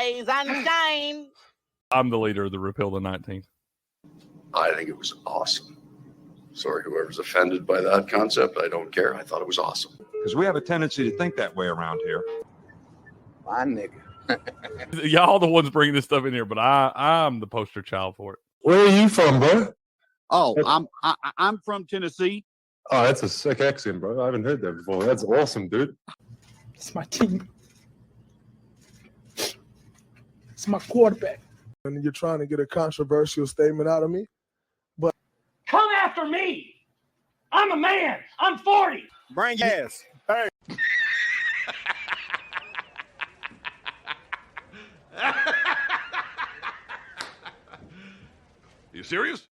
Eisenstein. I'm the leader of the Repeal the 19th. I think it was awesome. Sorry, whoever's offended by that concept, I don't care. I thought it was awesome. Because we have a tendency to think that way around here. My nigga. Y'all the ones bringing this stuff in here, but I'm the poster child for it. Where are you from, bro? Oh, I'm from Tennessee. Oh, that's a sick accent, bro. I haven't heard that before. That's awesome, dude. It's my team. It's my quarterback. And you're trying to get a controversial statement out of me. But come after me. I'm a man. I'm 40. Bring your ass. Hey. You serious?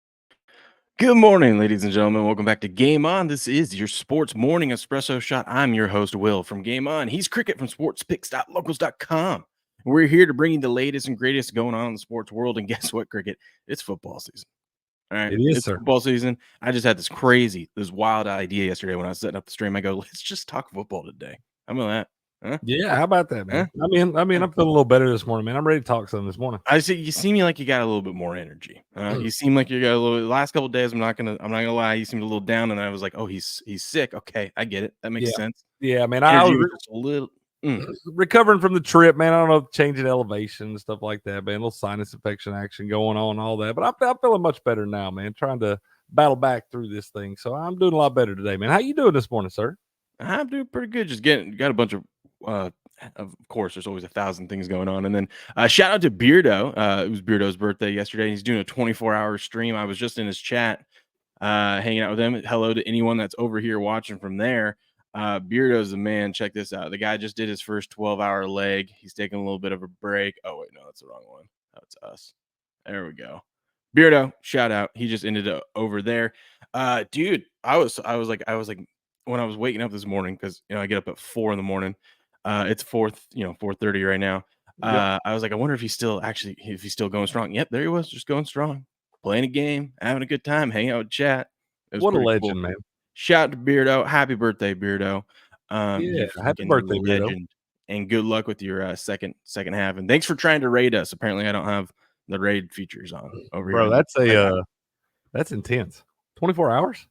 Good morning, ladies and gentlemen. Welcome back to Game On. This is your Sports Morning Espresso Shot. I'm your host, Will, from Game On. He's Cricket from sportspicks.locals.com. We're here to bring you the latest and greatest going on in the sports world. And guess what, Cricket? It's football season. All right, it's football season. I just had this wild idea yesterday when I was setting up the stream. I go, let's just talk football today. How about that? Huh? Yeah, how about that, man? Huh? I mean, I'm feeling a little better this morning, man. I'm ready to talk something this morning. I see you seem like you got a little bit more energy. You seem like you got a little. The last couple of days, I'm not gonna lie. You seemed a little down, and I was like, oh, he's sick. Okay, I get it. That makes sense. Yeah, man. I was just a little recovering from the trip, man. I don't know, changing elevation and stuff like that, man. A little sinus infection action going on, all that. But I'm feeling much better now, man. Trying to battle back through this thing, so I'm doing a lot better today, man. How you doing this morning, sir? I'm doing pretty good. Just got a bunch of course, there's always 1,000 things going on. And then shout out to Beardo. It was Beardo's birthday yesterday. He's doing a 24-hour stream. I was just in his chat hanging out with him. Hello to anyone that's over here watching from there. Beardo's the man. Check this out. The guy just did his first 12-hour leg. He's taking a little bit of a break. Oh, wait, no, that's the wrong one. That's us. There we go. Beardo, shout out. He just ended up over there. Dude, I was like, when I was waking up this morning, because I get up at 4 in the morning. It's 4:30 right now. I was like, I wonder if he's still going strong. Yep, there he was, just going strong, playing a game, having a good time, hanging out with chat. What a legend, man! Shout out to Beardo. Happy birthday, Beardo. Happy birthday, legend. Beardo. And good luck with your second half. And thanks for trying to raid us. Apparently, I don't have the raid features on over here. Bro, that's intense. 24 hours.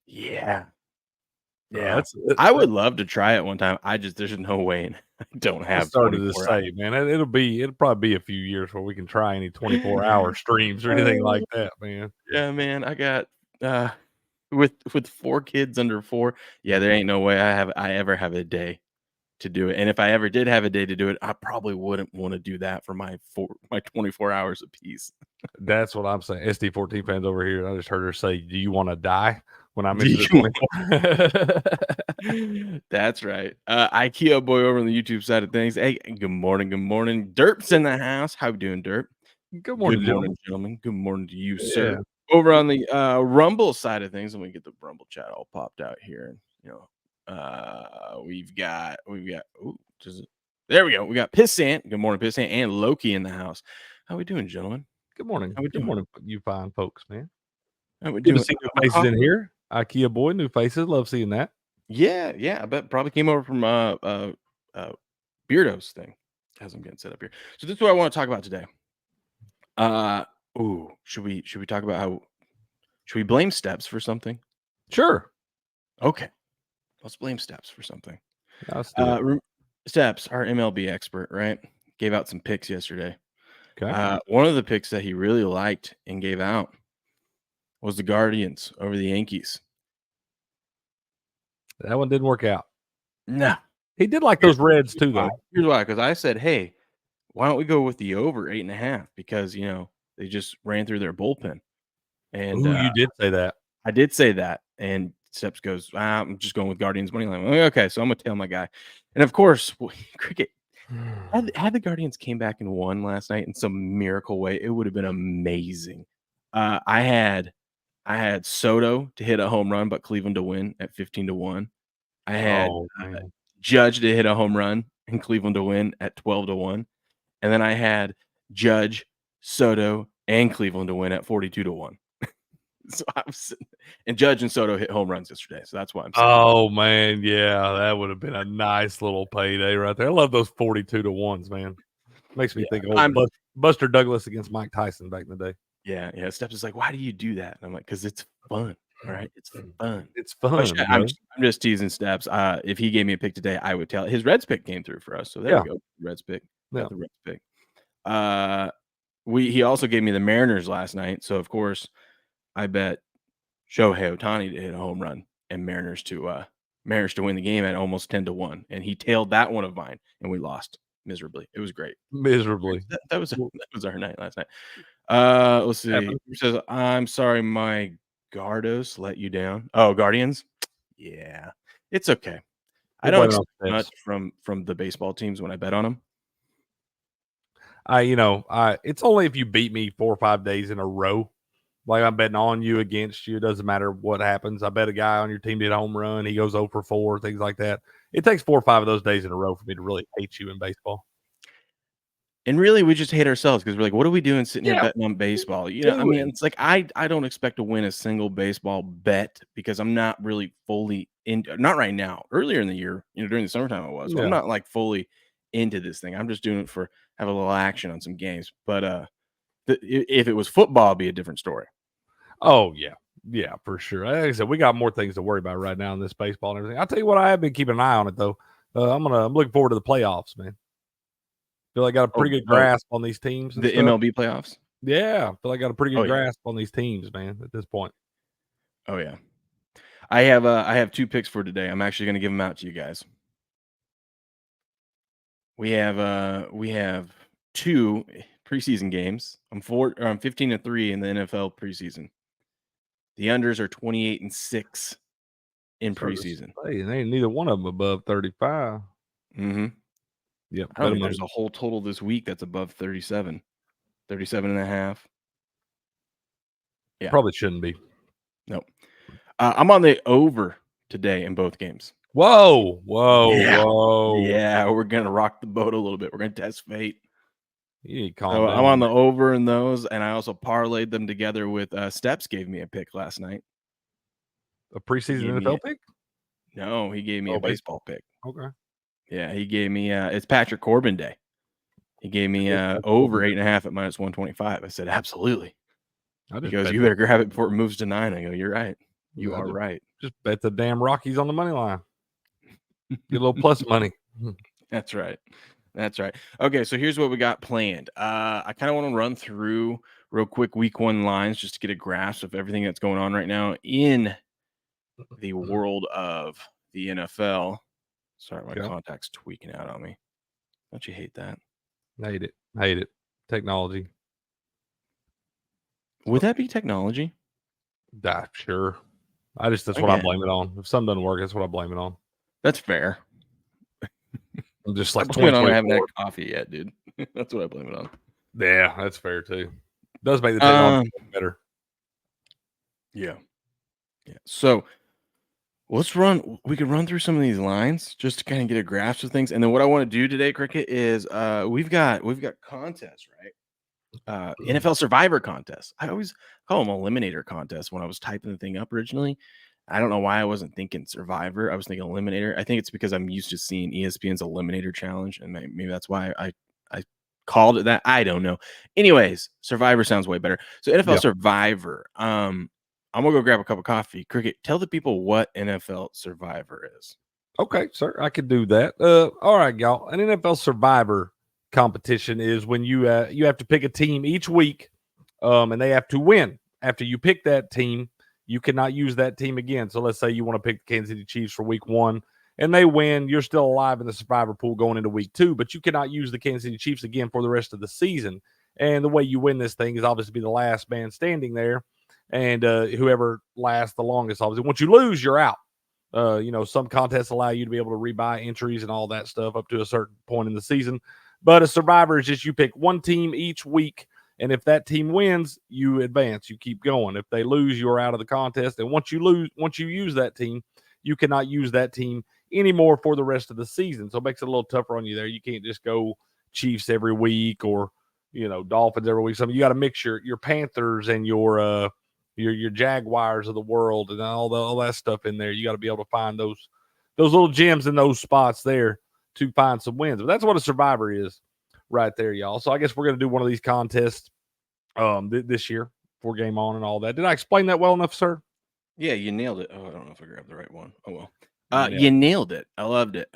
Yeah. Yeah, I would love to try it one time. There's no way I don't have. I started to say, man, it'll probably be a few years where we can try any 24-hour streams or anything like that, man. Yeah, man, I got with 4 kids under 4. Yeah, there ain't no way I ever have a day to do it. And if I ever did have a day to do it, I probably wouldn't want to do that for my 24 hours apiece. That's what I'm saying. SD14 fans over here, I just heard her say, "Do you want to die?" When I'm into the 24. That's right. IKEA boy over on the YouTube side of things. Hey, good morning. Derp's in the house. How you doing, Derp? Good morning, gentlemen. Good morning to you, sir. Over on the Rumble side of things, and we get the Rumble chat all popped out here. We've got. There we go. We got Pissant. Good morning, Pissant, and Loki in the house. How we doing, gentlemen? Good morning. How we doing? Good morning, you fine folks, man. How we Good doing? to see new faces in here. IKEA boy, new faces. Love seeing that. Yeah. I bet probably came over from Beardo's thing as I'm getting set up here. So this is what I want to talk about today. Should we talk about should we blame Steps for something? Sure. Okay. Let's blame Steps for something. Steps, our MLB expert, right? Gave out some picks yesterday. Okay. One of the picks that he really liked and gave out was the Guardians over the Yankees. That one didn't work out. No. He did like those Reds too, though. Here's why. Because I said, hey, why don't we go with the over 8.5? Because, they just ran through their bullpen. And you did say that. I did say that. And Steps goes, I'm just going with Guardians money line. Okay, so I'm going to tell my guy. And, of course, Cricket, had the Guardians came back and won last night in some miracle way, it would have been amazing. I had Soto to hit a home run, but Cleveland to win at 15-1. I had Judge to hit a home run and Cleveland to win at 12-1. And then I had Judge, Soto, and Cleveland to win at 42-1. So and Judge and Soto hit home runs yesterday. So that's why I'm saying. Oh, man. Yeah, that would have been a nice little payday right there. I love those 42-1s, man. Makes me think I'm- old Buster Douglas against Mike Tyson back in the day. Yeah. Steps is like, why do you do that? And I'm like, because it's fun. All right, it's fun. It's Oh, fun. shit, bro. I'm just teasing Steps. If he gave me a pick today, I would tell. His Reds pick came through for us, so there Yeah. we go. Reds pick. Yeah. Got the Reds pick. He also gave me the Mariners last night, so of course I bet Shohei Ohtani to hit a home run and Mariners to win the game at almost 10-1, and he tailed that one of mine, and we lost miserably. It was great. Miserably. That was our night last night. Let's see. Happened. He says, "I'm sorry, my Gardos let you down." Oh, Guardians. Yeah, it's okay. I We'll don't blame it expect on much Steps. from the baseball teams when I bet on them. It's only if you beat me 4 or 5 days in a row. Like I'm betting on you, against you. It doesn't matter what happens. I bet a guy on your team did a home run. He goes 0 for 4, things like that. It takes 4 or 5 of those days in a row for me to really hate you in baseball. And really, we just hate ourselves because we're like, what are we doing sitting here Yeah. betting on baseball? I mean, it's like I don't expect to win a single baseball bet because I'm not really fully not right now. Earlier in the year, during the summertime, I was. But I'm Yeah. not like fully into this thing. I'm just doing it for have a little action on some games. But if it was football, it'd be a different story. Oh, yeah. Yeah, for sure. Like I said, we got more things to worry about right now in this baseball and everything. I'll tell you what, I have been keeping an eye on it, though. I'm looking forward to the playoffs, man. Feel like I got a pretty good grasp on these teams. And The stuff. MLB playoffs? Yeah. Feel like I got a pretty good Oh, yeah. grasp on these teams, man, at this point. Oh, yeah. I have 2 picks for today. I'm actually going to give them out to you guys. We have 2 preseason games. I'm 15-3 in the NFL preseason. The unders are 28-6 in preseason. Hey, and ain't neither one of them above 35. Mm-hmm. Yep. I don't think there's a whole total this week that's above 37, 37.5. Yeah. Probably shouldn't be. Nope. I'm on the over today in both games. Whoa. Yeah, we're going to rock the boat a little bit. We're going to test fate. You need to calm So down. I'm on the over in those, and I also parlayed them together with Steps gave me a pick last night. A preseason NFL pick? No, he gave me a baseball pick. Okay. Yeah, he gave me it's Patrick Corbin day. He gave me over 8.5 at -125. I said, absolutely. He goes, you better grab it before it moves to 9. I go, you're right. You are right. Just bet the damn Rockies on the money line. Get a little plus money. That's right. That's right. Okay, so here's what we got planned. I kind of want to run through real quick week 1 lines just to get a grasp of everything that's going on right now in the world of the NFL. Sorry, my contact's tweaking out on me. Don't you hate that? Hate it. Technology. Would that be technology? Sure. That's what I blame it on. If something doesn't work, that's what I blame it on. That's fair. I'm just like, I haven't had coffee yet, dude. That's what I blame it on. Yeah, that's fair too. It does make the technology better. Yeah. So we can run through some of these lines just to kind of get a grasp of things. And then what I want to do today, Cricket, is we've got contests, right? NFL Survivor contests. I always call them eliminator contests when I was typing the thing up originally. I don't know why I wasn't thinking Survivor. I was thinking Eliminator. I think it's because I'm used to seeing ESPN's Eliminator Challenge, and maybe that's why I called it that. I don't know. Anyways, Survivor sounds way better. So NFL Survivor. I'm gonna go grab a cup of coffee. Cricket, tell the people what NFL Survivor is. Okay, sir, I could do that. All right, y'all. An NFL Survivor competition is when you have to pick a team each week, and they have to win. After you pick that team, you cannot use that team again. So let's say you want to pick the Kansas City Chiefs for week 1 and they win. You're still alive in the survivor pool going into week 2, but you cannot use the Kansas City Chiefs again for the rest of the season. And the way you win this thing is obviously be the last man standing there. And whoever lasts the longest, obviously. Once you lose, you're out. Some contests allow you to be able to rebuy entries and all that stuff up to a certain point in the season. But a survivor is just you pick one team each week. And if that team wins, you advance. You keep going. If they lose, you're out of the contest. And once you use that team, you cannot use that team anymore for the rest of the season. So it makes it a little tougher on you there. You can't just go Chiefs every week or, Dolphins every week. So you got to mix your Panthers and your Jaguars of the world and all that stuff in there. You got to be able to find those little gems in those spots there to find some wins. But that's what a survivor is. right there, y'all. So I guess we're gonna do one of these contests this year for Game On and all that. Did I explain that well enough, sir? Yeah, you nailed it. Oh, I don't know if I grabbed the right one. Oh well. nailed You nailed it. I loved it.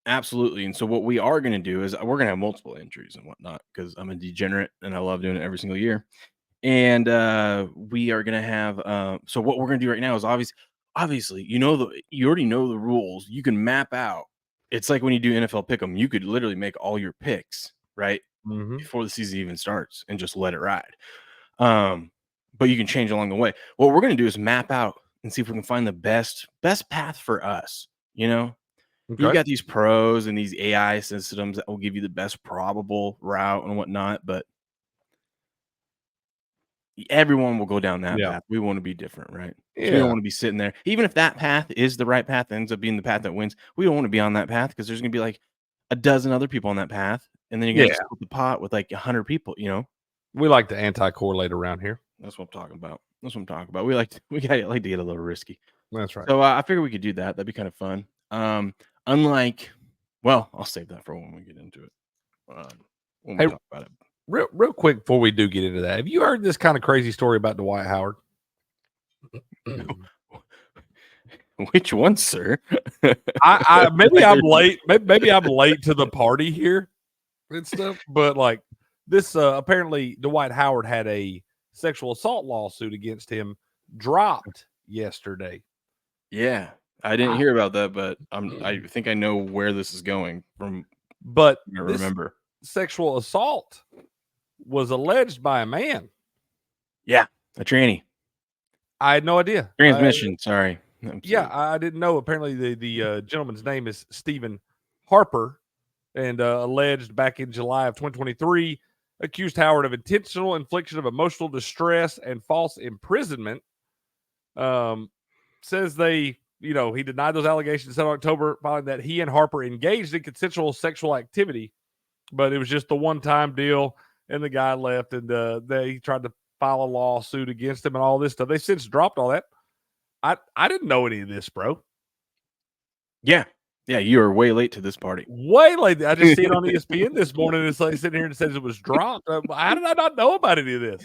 Absolutely. And so what we are going to do is we're going to have multiple entries and whatnot because I'm a degenerate and I love doing it every single year. And we are going to have. So what we're going to do right now is obviously, you already know the rules. You can map out. It's like when you do NFL Pick'em, you could literally make all your picks right before the season even starts and just let it ride. But you can change along the way. What we're going to do is map out and see if we can find the best path for us. Okay. You got these pros and these AI systems that will give you the best probable route and whatnot, but everyone will go down that path. We want to be different, right? So we don't want to be sitting there. Even if that path is the right path, ends up being the path that wins, we don't want to be on that path because there's going to be like a dozen other people on that path. And then you're going to split the pot with like 100 people, We like to anti-correlate around here. That's what I'm talking about. We like to get a little risky. That's right. So I figured we could do that. That'd be kind of fun. Unlike, well, I'll save that for when we get into it. When we talk about it. Real quick before we do get into that, have you heard this kind of crazy story about Dwight Howard? Which one, sir? Maybe I'm late. Maybe I'm late to the party here and stuff. But like this, apparently Dwight Howard had a sexual assault lawsuit against him dropped yesterday. Yeah, I didn't hear about that, but I think I know where this is going from. But I remember sexual assault was alleged by a man. Yeah, a tranny. I had no idea. Transmission. Sorry. I didn't know. Apparently, the gentleman's name is Stephen Harper, and alleged back in July of 2023, accused Howard of intentional infliction of emotional distress and false imprisonment. Says he denied those allegations in October, finding that he and Harper engaged in consensual sexual activity, but it was just the one-time deal, and the guy left, and they tried to file a lawsuit against him and all this stuff. They since dropped all that. I didn't know any of this, bro. Yeah, you are way late to this party. Way late. I just see it on ESPN this morning. It's like sitting here and says it was dropped. How did I not know about any of this?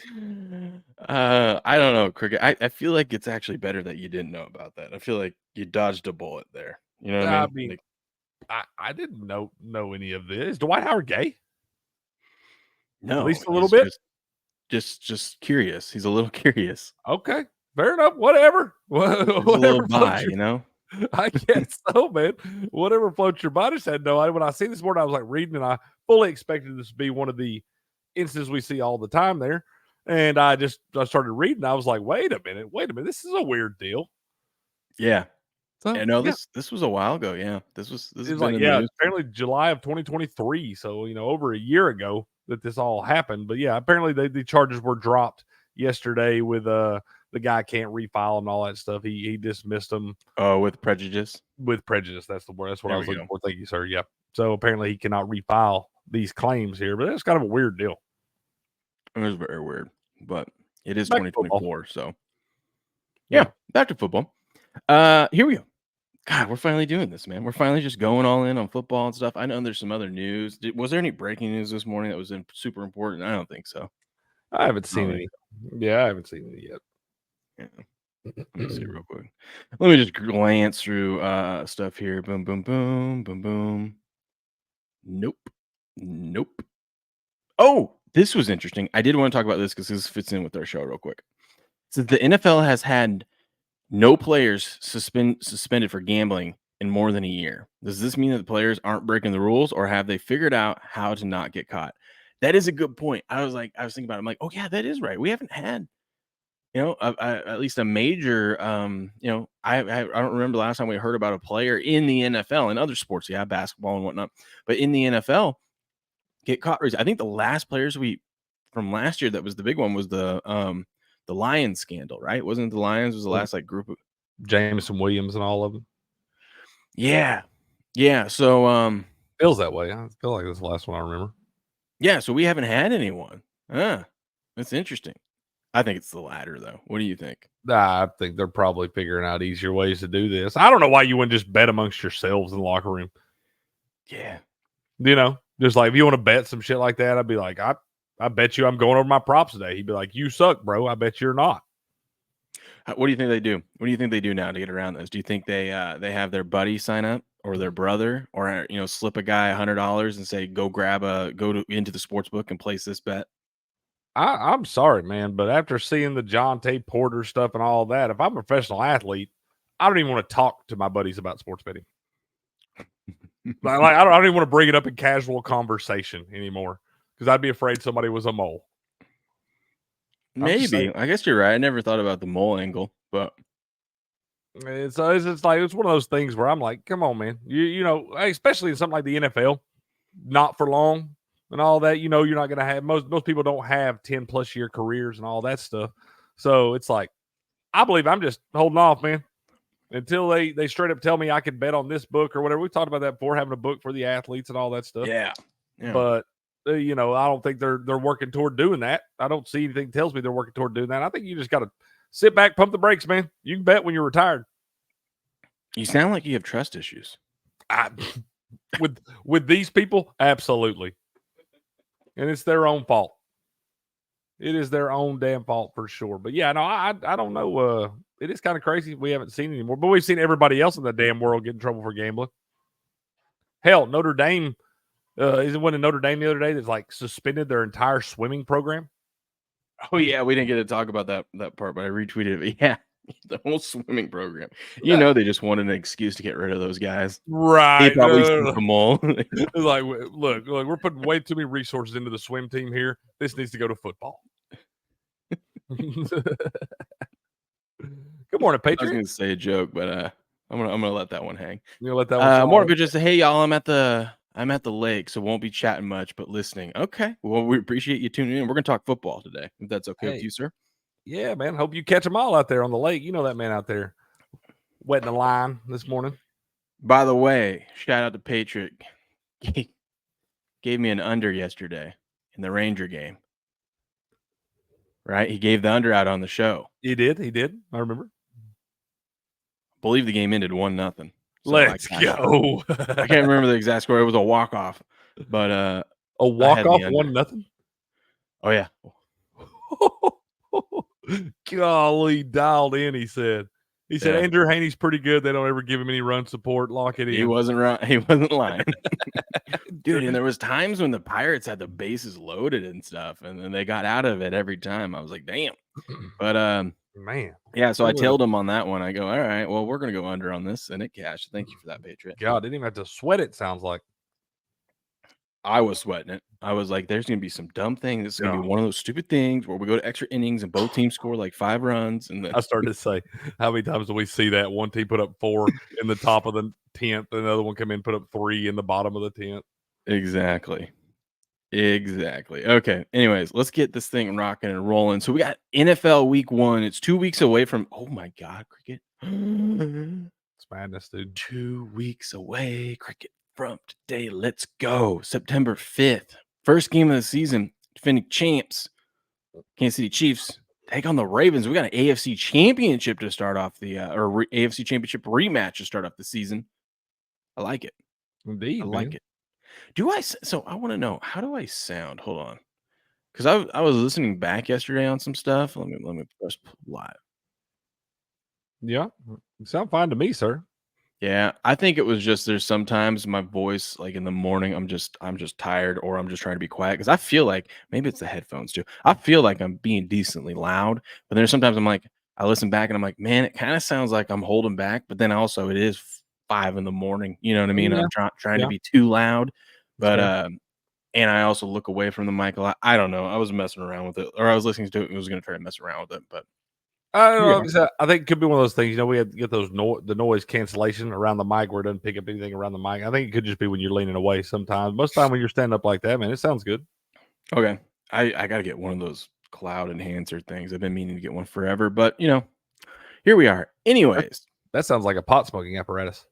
I don't know, Cricket. I feel like it's actually better that you didn't know about that. I feel like you dodged a bullet there. You know what I mean? I didn't know any of this. Is Dwight Howard gay? No, at least a little bit. Just curious. He's a little curious. Okay, fair enough. Whatever. Whatever. A little bi, I guess so, man. Whatever floats your boat. I said no. When I see this morning, I was like reading, and I fully expected this to be one of the instances we see all the time there. And I started reading. I was like, wait a minute. This is a weird deal. Yeah. So, this was a while ago. Yeah. This was like, apparently July of 2023. So, over a year ago that this all happened. But yeah, apparently the charges were dropped yesterday with the guy can't refile and all that stuff. He dismissed them. With prejudice. With prejudice. That's the word. That's what I was looking for. Thank you, sir. Yeah. So apparently he cannot refile these claims here, but it's kind of a weird deal. It was very weird, but it is 2024. So yeah, back to football. Here we go. God, we're finally doing this, man. We're finally just going all in on football and stuff. I know there's some other news. Was there any breaking news this morning that was super important? I don't think so. I haven't seen any. Yeah, I haven't seen it yet. Yeah. Let me see real quick. Let me just glance through stuff here. Boom, boom, boom, boom, boom. Nope. Oh, this was interesting. I did want to talk about this because this fits in with our show real quick. So the NFL has had no players suspended for gambling in more than a year. Does this mean that the players aren't breaking the rules, or have they figured out how to not get caught? That is a good point. I was thinking about it. I'm like, oh yeah, that is right. We haven't had, at least a major, I don't remember the last time we heard about a player in the NFL and other sports, basketball and whatnot, but in the NFL get caught. I think the last players from last year that was the big one was the Lions scandal, right? Wasn't it the Lions was the last group of Jameson Williams and all of them? Yeah. So feels that way. I feel like that's the last one I remember. Yeah, so we haven't had anyone. That's interesting. I think it's the latter, though. What do you think? I think they're probably figuring out easier ways to do this. I don't know why you wouldn't just bet amongst yourselves in the locker room. Yeah. Just like if you want to bet some shit like that, I'd be like, I bet you I'm going over my props today. He'd be like, you suck, bro. I bet you're not. What do you think they do? What do you think they do now to get around this? Do you think they have their buddy sign up or their brother, or slip a guy $100 and say go into the sports book and place this bet? I'm sorry, man, but after seeing the John T. Porter stuff and all that, if I'm a professional athlete, I don't even want to talk to my buddies about sports betting. I don't even want to bring it up in casual conversation anymore because I'd be afraid somebody was a mole. Maybe. I guess you're right. I never thought about the mole angle, but it's one of those things where I'm like, come on, man. You know, especially in something like the NFL, not for long and all that. You're not going to have most people don't have 10+ year careers and all that stuff. So it's like, I believe I'm just holding off, man, until they straight up tell me I can bet on this book or whatever. We talked about that before, having a book for the athletes and all that stuff. Yeah. But I don't think they're working toward doing that. I don't see anything that tells me they're working toward doing that. I think you just got to sit back, pump the brakes, man. You can bet when you're retired. You sound like you have trust issues. With these people, absolutely. And it's their own fault. It is their own damn fault for sure. But yeah, no, I don't know. It is kind of crazy. We haven't seen anymore, but we've seen everybody else in the damn world get in trouble for gambling. Hell, Notre Dame. Isn't one in Notre Dame the other day that's like suspended their entire swimming program? Oh yeah, we didn't get to talk about that part, but I retweeted it. Yeah, the whole swimming program. They just wanted an excuse to get rid of those guys. Right. They probably sent them all. It's like, look, we're putting way too many resources into the swim team here. This needs to go to football. Good morning, Patriot. I was going to say a joke, but I'm gonna let that one hang. You let that one. More of it just hey y'all, I'm at the lake, so won't be chatting much, but listening. Okay, well we appreciate you tuning in. We're gonna talk football today, if that's okay with you, sir. Yeah, man. Hope you catch them all out there on the lake. You know that man out there wetting the line this morning. By the way, shout out to Patriot. He gave me an under yesterday in the Ranger game. Right? He gave the under out on the show. He did. I remember. I believe the game ended 1-0. So Let's go. I can't remember the exact score. It was a walk-off. But a walk-off 1-0? Oh, yeah. Golly, dialed in, he said. He said, Yeah. Andrew Haney's pretty good. They don't ever give him any run support. Lock it in. He wasn't right. He wasn't lying. Dude, and there was times when the Pirates had the bases loaded and stuff, and then they got out of it every time. I was like, damn. But, man. Yeah, so I tailed him on that one. I go, all right, well, we're going to go under on this, and it cashed. Thank you for that, Patriot. God, didn't even have to sweat it, sounds like. I was sweating it. I was like, there's going to be some dumb thing. This is going to be one of those stupid things where we go to extra innings and both teams score like 5 runs. And then I started to say, how many times do we see that? One team put up 4 in the top of the 10th, and another one come in put up 3 in the bottom of the 10th. Exactly. Okay. Anyways, let's get this thing rocking and rolling. So we got NFL week 1. It's 2 weeks away from, oh my God, cricket. It's madness, dude. 2 weeks away, cricket. From today, let's go. September 5th. First game of the season. Defending champs. Kansas City Chiefs take on the Ravens. We got an AFC championship to start off the AFC championship rematch to start off the season. I like it. Indeed, I like it. So I want to know, how do I sound? Hold on. Because I was listening back yesterday on some stuff. Let me press live. Yeah. You sound fine to me, sir. Yeah, I think it was just there's sometimes my voice, like in the morning, I'm just tired, or I'm just trying to be quiet because I feel like maybe it's the headphones too. I feel like I'm being decently loud, but there's sometimes I'm like, I listen back and I'm like, man, it kind of sounds like I'm holding back, but then also it is 5 a.m. You know what I mean? Yeah. I'm trying to be too loud, but and I also look away from the mic a lot. I don't know. I was messing around with it, or I was listening to it and was going to try to mess around with it, but. I don't know. I think it could be one of those things. We had to get those the noise cancellation around the mic where it doesn't pick up anything around the mic. I think it could just be when you're leaning away sometimes. Most of the time when you're standing up like that, man, it sounds good. Okay. I got to get one of those cloud enhancer things. I've been meaning to get one forever, but here we are. Anyways. That sounds like a pot smoking apparatus.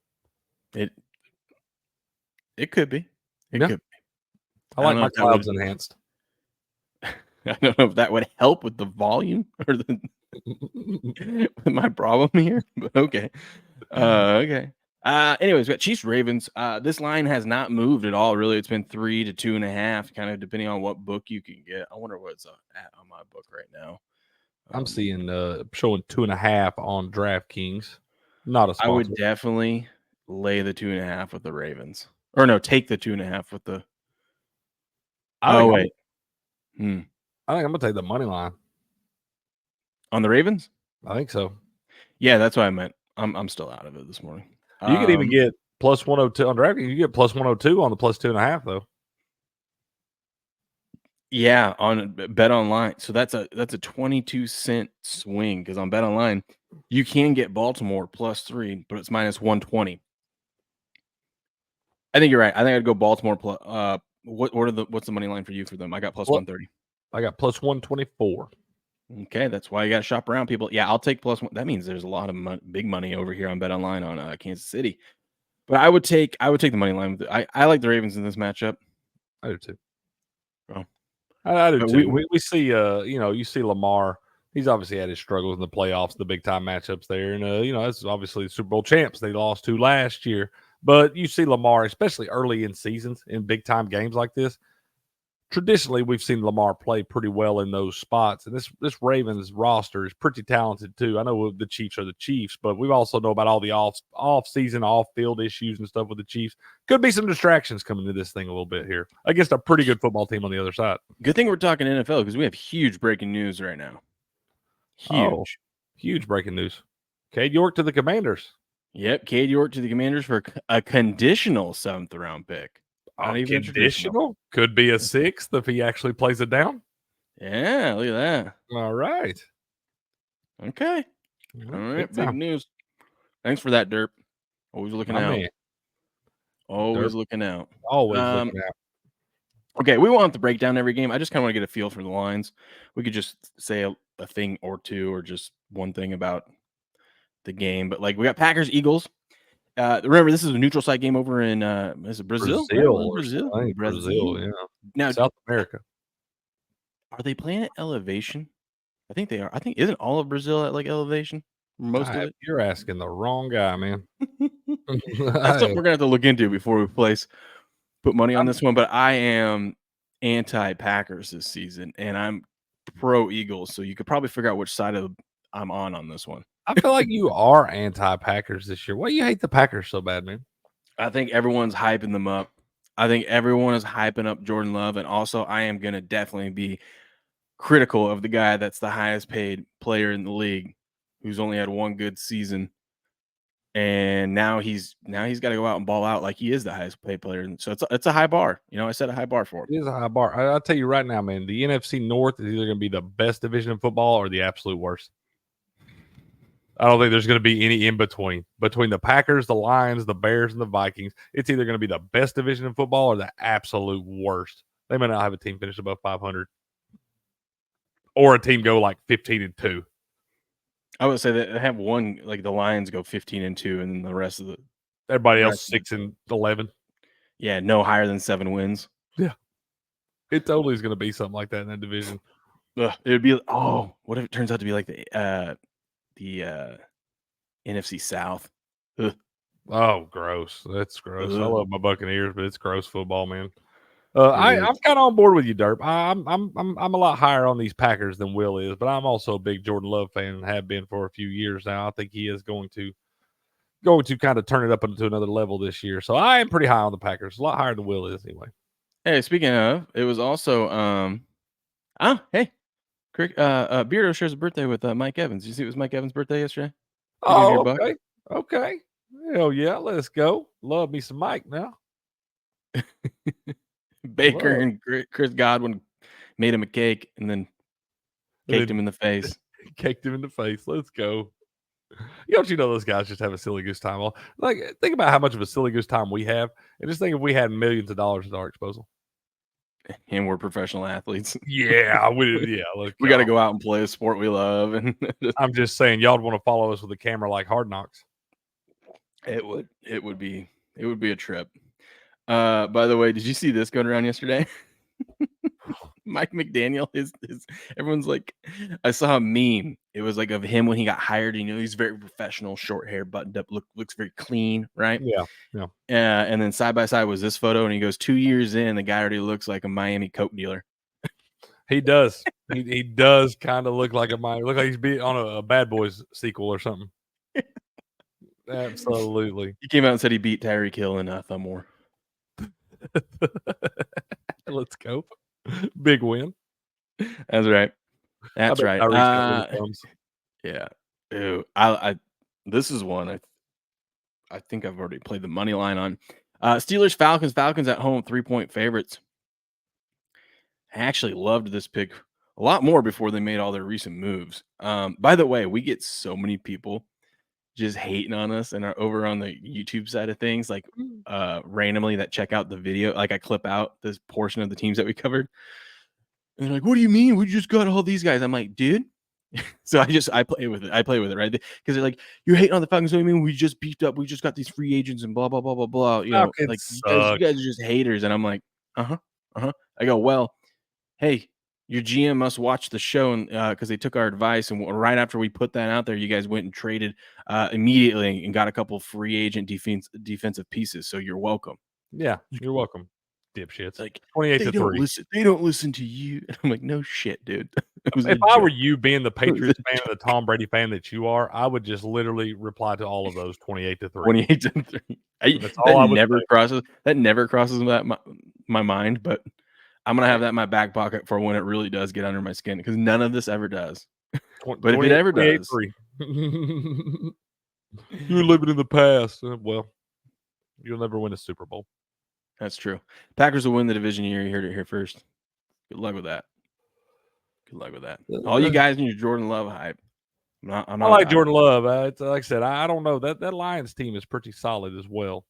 It could be. It could be. I like my clouds enhanced. I don't know if that would help with the volume or with my problem here, but okay. Okay. Anyways, we got Chiefs Ravens. This line has not moved at all. Really, it's been 3 to 2.5, kind of depending on what book you can get. I wonder what's at on my book right now. I'm seeing showing 2.5 on DraftKings. Not a sponsor. I would definitely lay the 2.5 with the Ravens, or no, take the 2.5 with the. Oh wait, I think I'm gonna take the money line on the Ravens. I think so. Yeah, that's what I meant. I'm still out of it this morning. You could even get plus 102 on DraftKings. You get plus 102 on the plus 2.5 though. Yeah, on Bet Online. So that's a 22-cent swing because on Bet Online you can get Baltimore +3, but it's minus 120. I think you're right. I think I'd go Baltimore plus. What's the money line for you for them? I got plus 130. I got plus 124. Okay, that's why you got to shop around, people. Yeah, I'll take plus one. That means there's a lot of big money over here on Bet Online on Kansas City. But I would take the money line. I like the Ravens in this matchup. I do too. Oh. I do too. We see you see Lamar. He's obviously had his struggles in the playoffs, the big time matchups there, and that's obviously the Super Bowl champs they lost to last year. But you see Lamar, especially early in seasons in big time games like this. Traditionally, we've seen Lamar play pretty well in those spots, and this Ravens roster is pretty talented too. I know the Chiefs are the Chiefs, but we also know about all the off-season, off-field issues and stuff with the Chiefs. Could be some distractions coming to this thing a little bit here against a pretty good football team on the other side. Good thing we're talking NFL because we have huge breaking news right now. Huge breaking news. Cade York to the Commanders. Yep, Cade York to the Commanders for a conditional 7th-round pick. Not even conditional? Could be a 6th if he actually plays it down. Yeah, look at that. All right. Okay. All right, big news. Thanks for that, Derp. Always looking out. Always looking out. Always looking out. Okay, we won't have to break down every game. I just kind of want to get a feel for the lines. We could just say a thing or two or just one thing about the game. But, we got Packers-Eagles. Remember, this is a neutral site game over in is it Brazil? Brazil, yeah. Now, South America. Are they playing at elevation? I think they are. I think isn't all of Brazil at elevation? Most of it. You're asking the wrong guy, man. That's something we're gonna have to look into before we put money on this one. But I am anti-Packers this season, and I'm pro Eagles. So you could probably figure out which side I'm on this one. I feel like you are anti-Packers this year. Why do you hate the Packers so bad, man? I think everyone's hyping them up. I think everyone is hyping up Jordan Love, and also I am going to definitely be critical of the guy that's the highest paid player in the league, who's only had one good season, and now he's got to go out and ball out like he is the highest paid player. So it's a high bar. I set a high bar for him. It is a high bar. I'll tell you right now, man. The NFC North is either going to be the best division in football or the absolute worst. I don't think there's going to be any in between. Between the Packers, the Lions, the Bears, and the Vikings, it's either going to be the best division in football or the absolute worst. They may not have a team finish above 500, or a team go 15-2. I would say that they have one, the Lions go 15-2, and then the rest of everybody else 6-11. Yeah, no higher than 7 wins. Yeah, it totally is going to be something like that in that division. It would be. Oh, what if it turns out to be the NFC South? Ugh. Oh, gross! That's gross. I love my Buccaneers, but it's gross football, man. I'm kind of on board with you, Derp. I'm a lot higher on these Packers than Will is, but I'm also a big Jordan Love fan and have been for a few years now. I think he is going to kind of turn it up into another level this year. So I am pretty high on the Packers, a lot higher than Will is anyway. Hey, speaking of, it was also hey, Beardo shares a birthday with Mike Evans. You see, it was Mike Evans' birthday yesterday. Oh, okay. Hell yeah, let's go. Love me some Mike now. Baker and Chris Godwin made him a cake and then caked him in the face. Caked him in the face. Let's go. Don't you know those guys just have a silly goose time? Think about how much of a silly goose time we have, and just think if we had millions of dollars at our disposal. And we're professional athletes. Yeah, we got to go out and play a sport we love. And I'm just saying, y'all want to follow us with a camera like Hard Knocks. It would be a trip. By the way, did you see this going around yesterday? Mike McDaniel is everyone's like, I saw a meme. It was like of him when he got hired. You know, he's very professional, short hair, buttoned up, looks very clean, right? Yeah. And then side by side was this photo, and he goes 2 years in, the guy already looks like a Miami Coke dealer. He does. He does kind of look like look like he's be on a Bad Boys sequel or something. Absolutely. He came out and said he beat Tyreek Hill in Thumb War. Let's go. Big win. That's right. That's right. Yeah. Ew. I this is one I think I've already played the money line on. Steelers Falcons. Falcons at home, 3-point favorites. I actually loved this pick a lot more before they made all their recent moves. By the way, we get so many people just hating on us and are over on the YouTube side of things, like randomly that check out the video. Like I clip out this portion of the teams that we covered. And they're like, what do you mean? We just got all these guys. I'm like, dude. So I play with it. Right? Because they're like, you're hating on the Falcons. So I mean, we just beefed up. We just got these free agents and blah, blah, blah, blah, blah. You know, like you guys are just haters. And I'm like, I go, well, hey, your GM must watch the show, and because they took our advice, and right after we put that out there, you guys went and traded immediately and got a couple free agent defensive pieces. So you're welcome. Yeah, you're welcome, dipshits. Like 28-3. They don't listen to you. And I'm like, no shit, dude. If I were you, being the Patriots fan and the Tom Brady fan that you are, I would just literally reply to all of those 28-3. 28-3. That's all I would say. That never crosses my mind, but I'm gonna have that in my back pocket for when it really does get under my skin, because none of this ever does. But if it ever does, you're living in the past. Well, you'll never win a Super Bowl. That's true. Packers will win the division year. You heard it here first. Good luck with that. All you guys in your Jordan Love hype. I like Jordan Love. It's, like I said, I don't know. That Lions team is pretty solid as well.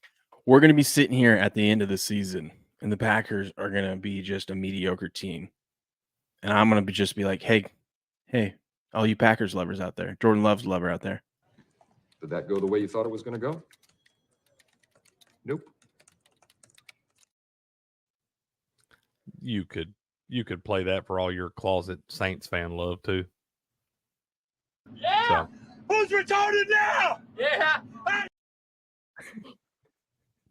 We're going to be sitting here at the end of the season, and the Packers are going to be just a mediocre team. And I'm going to just be like, hey, all you Packers lovers out there, Jordan Love's lover out there. Did that go the way you thought it was going to go? Nope. You could play that for all your closet Saints fan love too. Yeah. So. Who's retarded now? Yeah.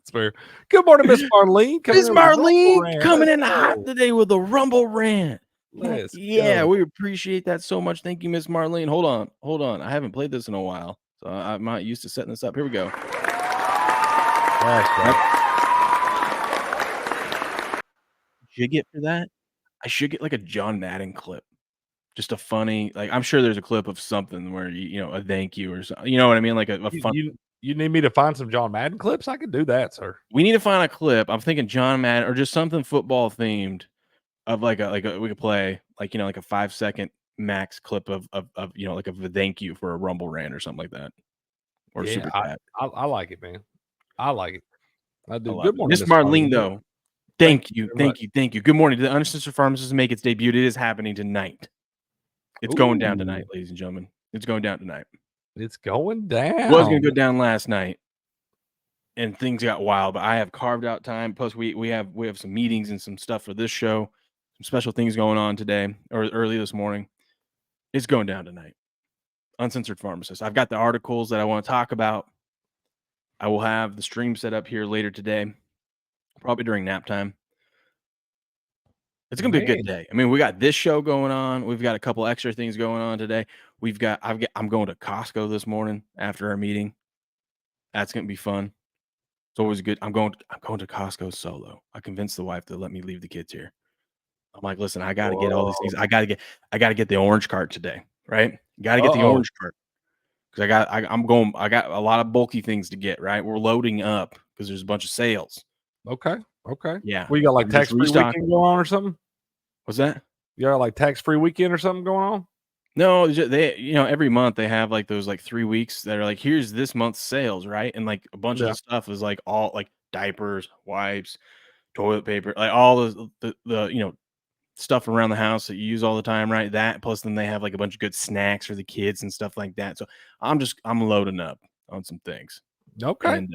It's fair. Good morning, Miss Marlene. Miss Marlene coming in hot today with a Rumble rant. Yeah, we appreciate that so much. Thank you, Miss Marlene. Hold on. I haven't played this in a while, so I'm not used to setting this up. Here we go. Should get for that? I should get like a John Madden clip. Just a funny, like, I'm sure there's a clip of something where you know, a thank you or something. You know what I mean? Like a fun. You need me to find some John Madden clips? I can do that, sir. We need to find a clip. I'm thinking John Madden or just something football themed of like a we could play like, you know, like a 5-second max clip of you know, like a thank you for a Rumble rant or something like that. Or super chat. I like it, man. I like it. I do. Good morning, Miss Marlene, though. Thank you. Good morning. The Uncensored Pharmacist make its debut. It is happening tonight. It's going down tonight, ladies and gentlemen. It's going down tonight. It's going down. It was going to go down last night, and things got wild. But I have carved out time. Plus, we have some meetings and some stuff for this show. Some special things going on today or early this morning. It's going down tonight. Uncensored Pharmacist. I've got the articles that I want to talk about. I will have the stream set up here later today, probably during nap time. It's going to be a good day. I mean, we got this show going on. We've got a couple extra things going on today. I'm going to Costco this morning after our meeting. That's going to be fun. It's always good. I'm going to Costco solo. I convinced the wife to let me leave the kids here. I'm like, listen, I got to get all these things. I got to get the orange cart today, right? Got to get the orange cart. Because I got a lot of bulky things to get, right? We're loading up because there's a bunch of sales. Okay. Yeah. We got like tax-free weekend going on or something? What's that? You got like tax-free weekend or something going on? No, they, you know, every month they have like those like 3 weeks that are like, here's this month's sales, right? And like a bunch of the stuff is like all like diapers, wipes, toilet paper, like all the you know, stuff around the house that you use all the time, right? That plus then they have like a bunch of good snacks for the kids and stuff like that. So I'm loading up on some things. Okay. And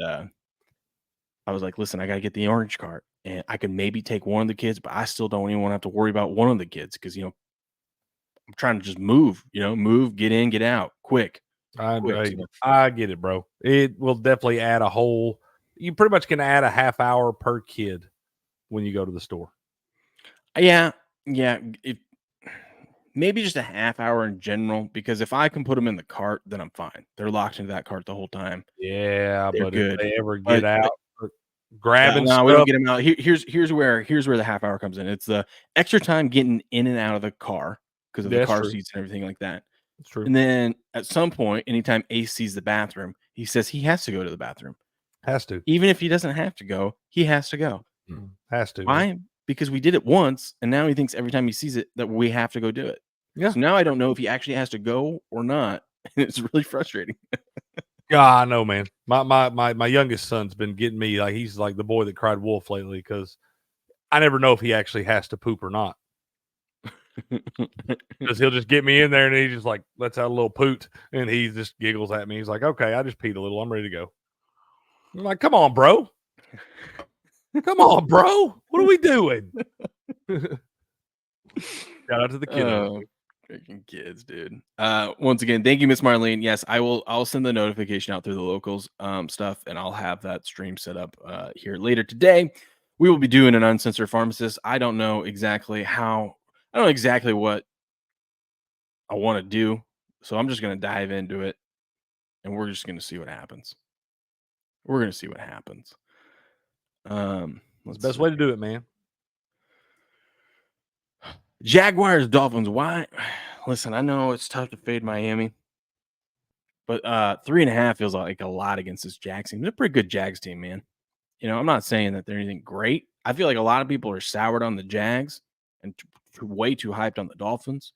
I was like, listen, I gotta get the orange cart. and I could maybe take one of the kids, but I still don't even want to have to worry about one of the kids because I'm trying to just move, get in, get out, quick. I get it, bro. It will definitely add a whole. You pretty much can add a half hour per kid when you go to the store. Yeah. Maybe just a half hour in general, because if I can put them in the cart, then I'm fine. They're locked into that cart the whole time. Yeah, They're but good. if they ever get out, No, grabbing we don't stuff, get them out. Here's where the half hour comes in. It's the extra time getting in and out of the car because of the That's car true. seats and everything like that. It's true. And then at some point, anytime Ace sees the bathroom, he says he has to go to the bathroom. Has to. Even if he doesn't have to go, he has to go. Has to. Why? Because we did it once, and now he thinks every time he sees it that we have to go do it. Yeah. So now I don't know if he actually has to go or not, and it's really frustrating. Yeah, I know, man. My youngest son's been getting me like he's like the boy that cried wolf lately because I never know if he actually has to poop or not. Because he'll just get me in there and he just like lets out a little poot and he just giggles at me. He's like, "Okay, I just peed a little. I'm ready to go." I'm like, "Come on, bro. Come on, bro. What are we doing?" Shout out to the kiddo. Freaking kids, dude. Once again, thank you, Miss Marlene. Yes, I'll send the notification out through the locals stuff, and I'll have that stream set up here later today. We will be doing an uncensored pharmacist. I don't know exactly what I want to do, so I'm just gonna dive into it, and we're just gonna see what happens. It's the best way to do it, man. Jaguars, Dolphins. Why? Listen, I know it's tough to fade Miami, but 3.5 feels like a lot against this Jags team. They're a pretty good Jags team, man. I'm not saying that they're anything great. I feel like a lot of people are soured on the Jags and way too hyped on the Dolphins.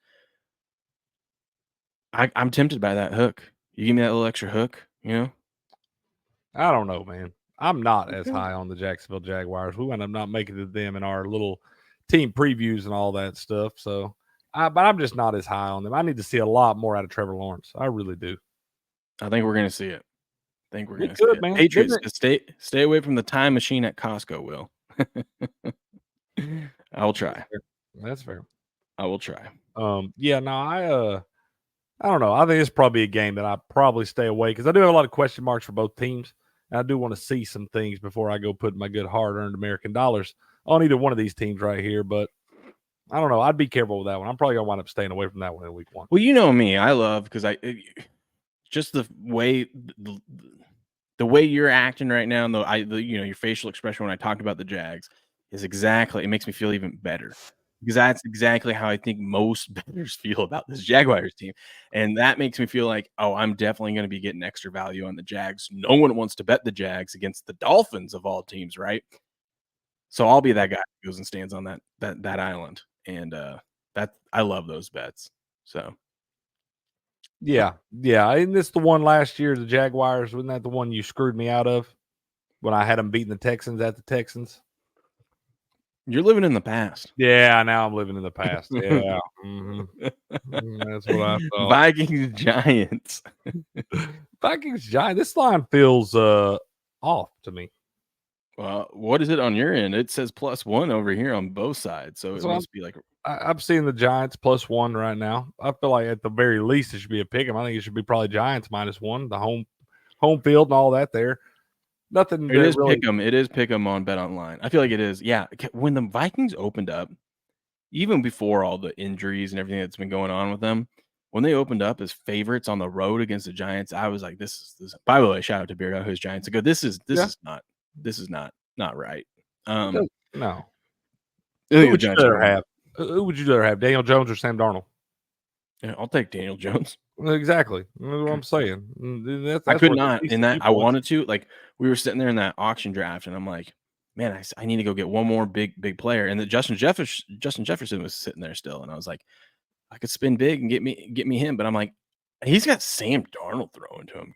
I'm tempted by that hook. You give me that little extra hook, I don't know, man. I'm not as high on the Jacksonville Jaguars. We wound up not making it to them in our little team previews and all that stuff. So, but I'm just not as high on them. I need to see a lot more out of Trevor Lawrence. I really do. I think we're going to see it. See it. Man. Patriots, stay away from the time machine at Costco, Will. I will try. That's fair. I will try. Yeah, no, I don't know. I think it's probably a game that I probably stay away because I do have a lot of question marks for both teams. And I do want to see some things before I go put my good hard-earned American dollars on either one of these teams right here. But I don't know. I'd be careful with that one. I'm probably going to wind up staying away from that one in week one. Well, you know me. I love because just the way you're acting right now, and your facial expression when I talked about the Jags is exactly. It makes me feel even better. Because that's exactly how I think most bettors feel about this Jaguars team. And that makes me feel like, I'm definitely going to be getting extra value on the Jags. No one wants to bet the Jags against the Dolphins of all teams, right? So I'll be that guy who goes and stands on that island. And I love those bets. So yeah. Isn't this the one last year, the Jaguars? Wasn't that the one you screwed me out of when I had them beating the Texans at the Texans? You're living in the past. Yeah, now I'm living in the past. Yeah. That's what I thought. Vikings, Giants. Vikings, Giants. This line feels off to me. Well, what is it on your end? It says +1 over here on both sides. So it must be like I'm seeing the Giants +1 right now. I feel like at the very least it should be a pick 'em. I think it should be probably Giants -1, the home field and all that there. Nothing. It is really... It is pick 'em on Bet Online. I feel like it is. Yeah. When the Vikings opened up, even before all the injuries and everything that's been going on with them, when they opened up as favorites on the road against the Giants, I was like, this is. By the way, shout out to Beardo, who's Giants. I go, this is not right. No. Who would you rather have? Who would you rather have, Daniel Jones or Sam Darnold? Yeah, I'll take Daniel Jones. Exactly. That's what I'm saying. That's I could not in that. I wanted to. Like, we were sitting there in that auction draft, and I'm like, man, I need to go get one more big player. And Justin Jefferson was sitting there still, and I was like, I could spin big and get me him. But I'm like, he's got Sam Darnold throwing to him.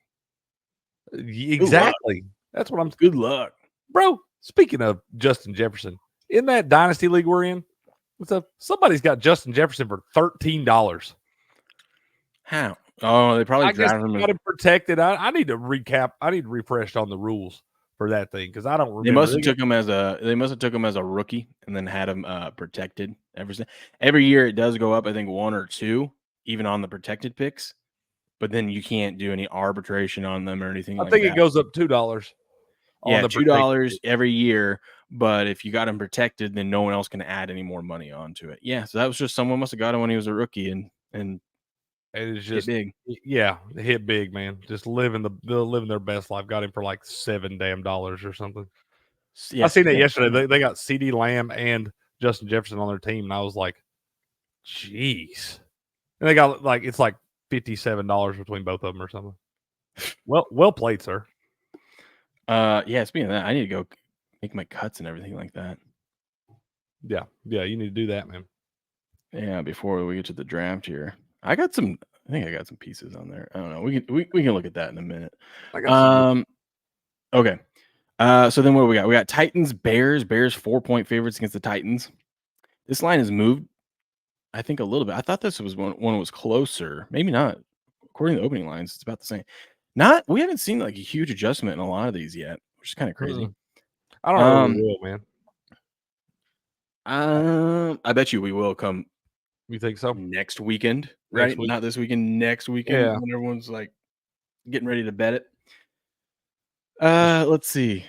Exactly. That's what I'm. Good luck, bro. Speaking of Justin Jefferson, in that dynasty league we're in, somebody's got Justin Jefferson for $13. How? Oh, they probably got him protected. I need to recap. I need to refresh on the rules for that thing because I don't remember. They must have took him as a rookie and then had him protected every year. It does go up, I think 1 or 2, even on the protected picks. But then you can't do any arbitration on them or anything. I think it goes up $2. Yeah, $2 every year. But if you got him protected, then no one else can add any more money onto it. Yeah, so that was just someone must have got him when he was a rookie and it is just big. Yeah, hit big, man. Just living their best life. Got him for like $7 or something. Yeah, I seen that yesterday. They got CD Lamb and Justin Jefferson on their team, and I was like, "Jeez!" And they got like it's like $57 between both of them or something. Well played, sir. Yeah. Speaking of that, I need to go make my cuts and everything like that. Yeah, you need to do that, man. Yeah, before we get to the draft here, I think I got some pieces on there. I don't know. We can look at that in a minute. Okay. So then what do we got? We got Titans, Bears. Bears 4-point favorites against the Titans. This line has moved, I think, a little bit. I thought this was one was closer. Maybe not. According to the opening lines, it's about the same. We haven't seen like a huge adjustment in a lot of these yet, which is kind of crazy. I don't know if we will, man. I bet you we will come. You think so? Next weekend, right? Not this weekend, next weekend, when everyone's like getting ready to bet it. Let's see.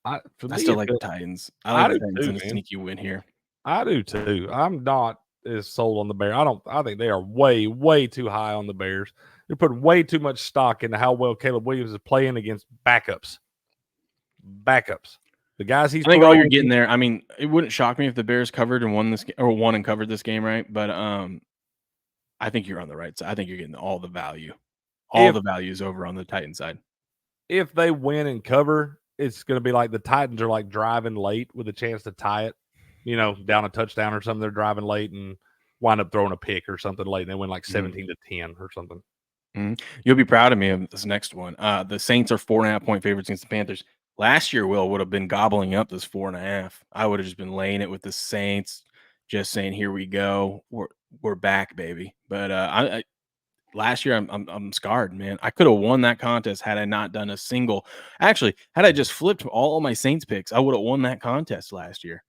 I still like the Titans. I like the Titans in a sneaky win here. I do too. I'm not as sold on the Bears. I think they are way, way too high on the Bears. They're putting way too much stock into how well Caleb Williams is playing against backups. The guys he's. I think all you're getting there. I mean, it wouldn't shock me if the Bears covered and won and covered this game, right? But I think you're on the right side. I think you're getting all the value. The values over on the Titan side. If they win and cover, it's going to be like the Titans are like driving late with a chance to tie it, down a touchdown or something. They're driving late and wind up throwing a pick or something late, and they win like 17-10 or something. You'll be proud of me of this next one. The Saints are 4.5-point favorites against the Panthers. Last year, Will would have been gobbling up this 4.5. I would have just been laying it with the Saints, just saying, "Here we go, we're back, baby." But last year, I'm scarred, man. I could have won that contest had I not done a single. Actually, had I just flipped all of my Saints picks, I would have won that contest last year.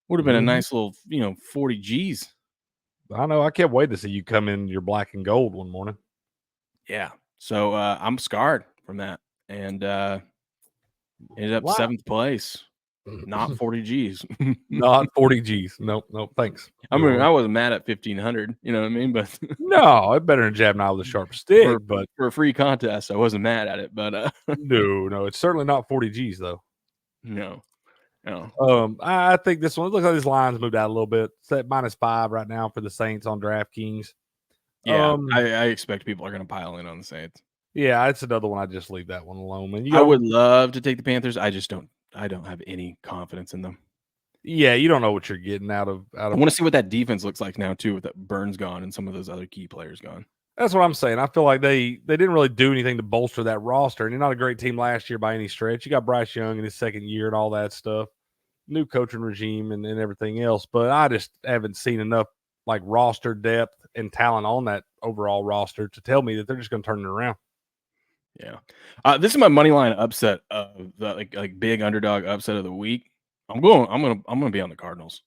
Would have been a nice little, 40 G's. I know. I can't wait to see you come in your black and gold one morning. Yeah. So I'm scarred from that, and ended up 7th place. Not 40 G's. Not 40 G's. Nope. Thanks. I mean, I wasn't mad at 1,500. You know what I mean? But no, it's better than jabbing out with a sharp stick. But for a free contest, I wasn't mad at it. But no, it's certainly not 40 G's though. No. I think this one looks like these lines moved out a little bit. It's at -5 right now for the Saints on DraftKings. Yeah, I expect people are going to pile in on the Saints. Yeah, it's another one. I just leave that one alone. Man, I would love to take the Panthers. I just don't. I don't have any confidence in them. Yeah, you don't know what you're getting out of. I want to see what that defense looks like now too, with that Burns gone and some of those other key players gone. That's what I'm saying. I feel like they didn't really do anything to bolster that roster, and you're not a great team last year by any stretch. You got Bryce Young in his second year and all that stuff, new coaching regime and everything else. But I just haven't seen enough like roster depth and talent on that overall roster to tell me that they're just going to turn it around. Yeah, this is my money line upset of the like big underdog upset of the week. I'm gonna be on the Cardinals.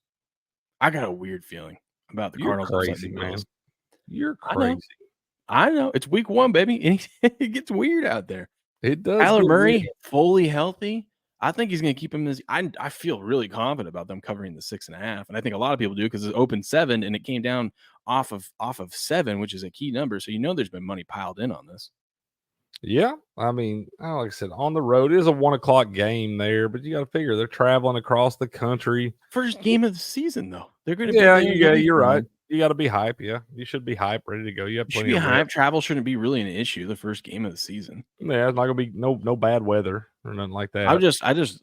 I got a weird feeling about the Cardinals. Crazy, man. You're crazy. I know. It's week 1, baby, and it gets weird out there. It does. Kyler Murray fully healthy. I think he's going to keep him this. I feel really confident about them covering the 6.5, and I think a lot of people do because it opened 7 and it came down off of 7, which is a key number. So there's been money piled in on this. Yeah, I mean, like I said, on the road it is a 1:00 game there, but you got to figure they're traveling across the country. First game of the season, though. They're going to. Yeah, you're right. You got to be hype. Yeah, you should be hype, ready to go. You have plenty of hype. Travel shouldn't be really an issue. The first game of the season. Yeah, it's not gonna be no bad weather or nothing like that. I just,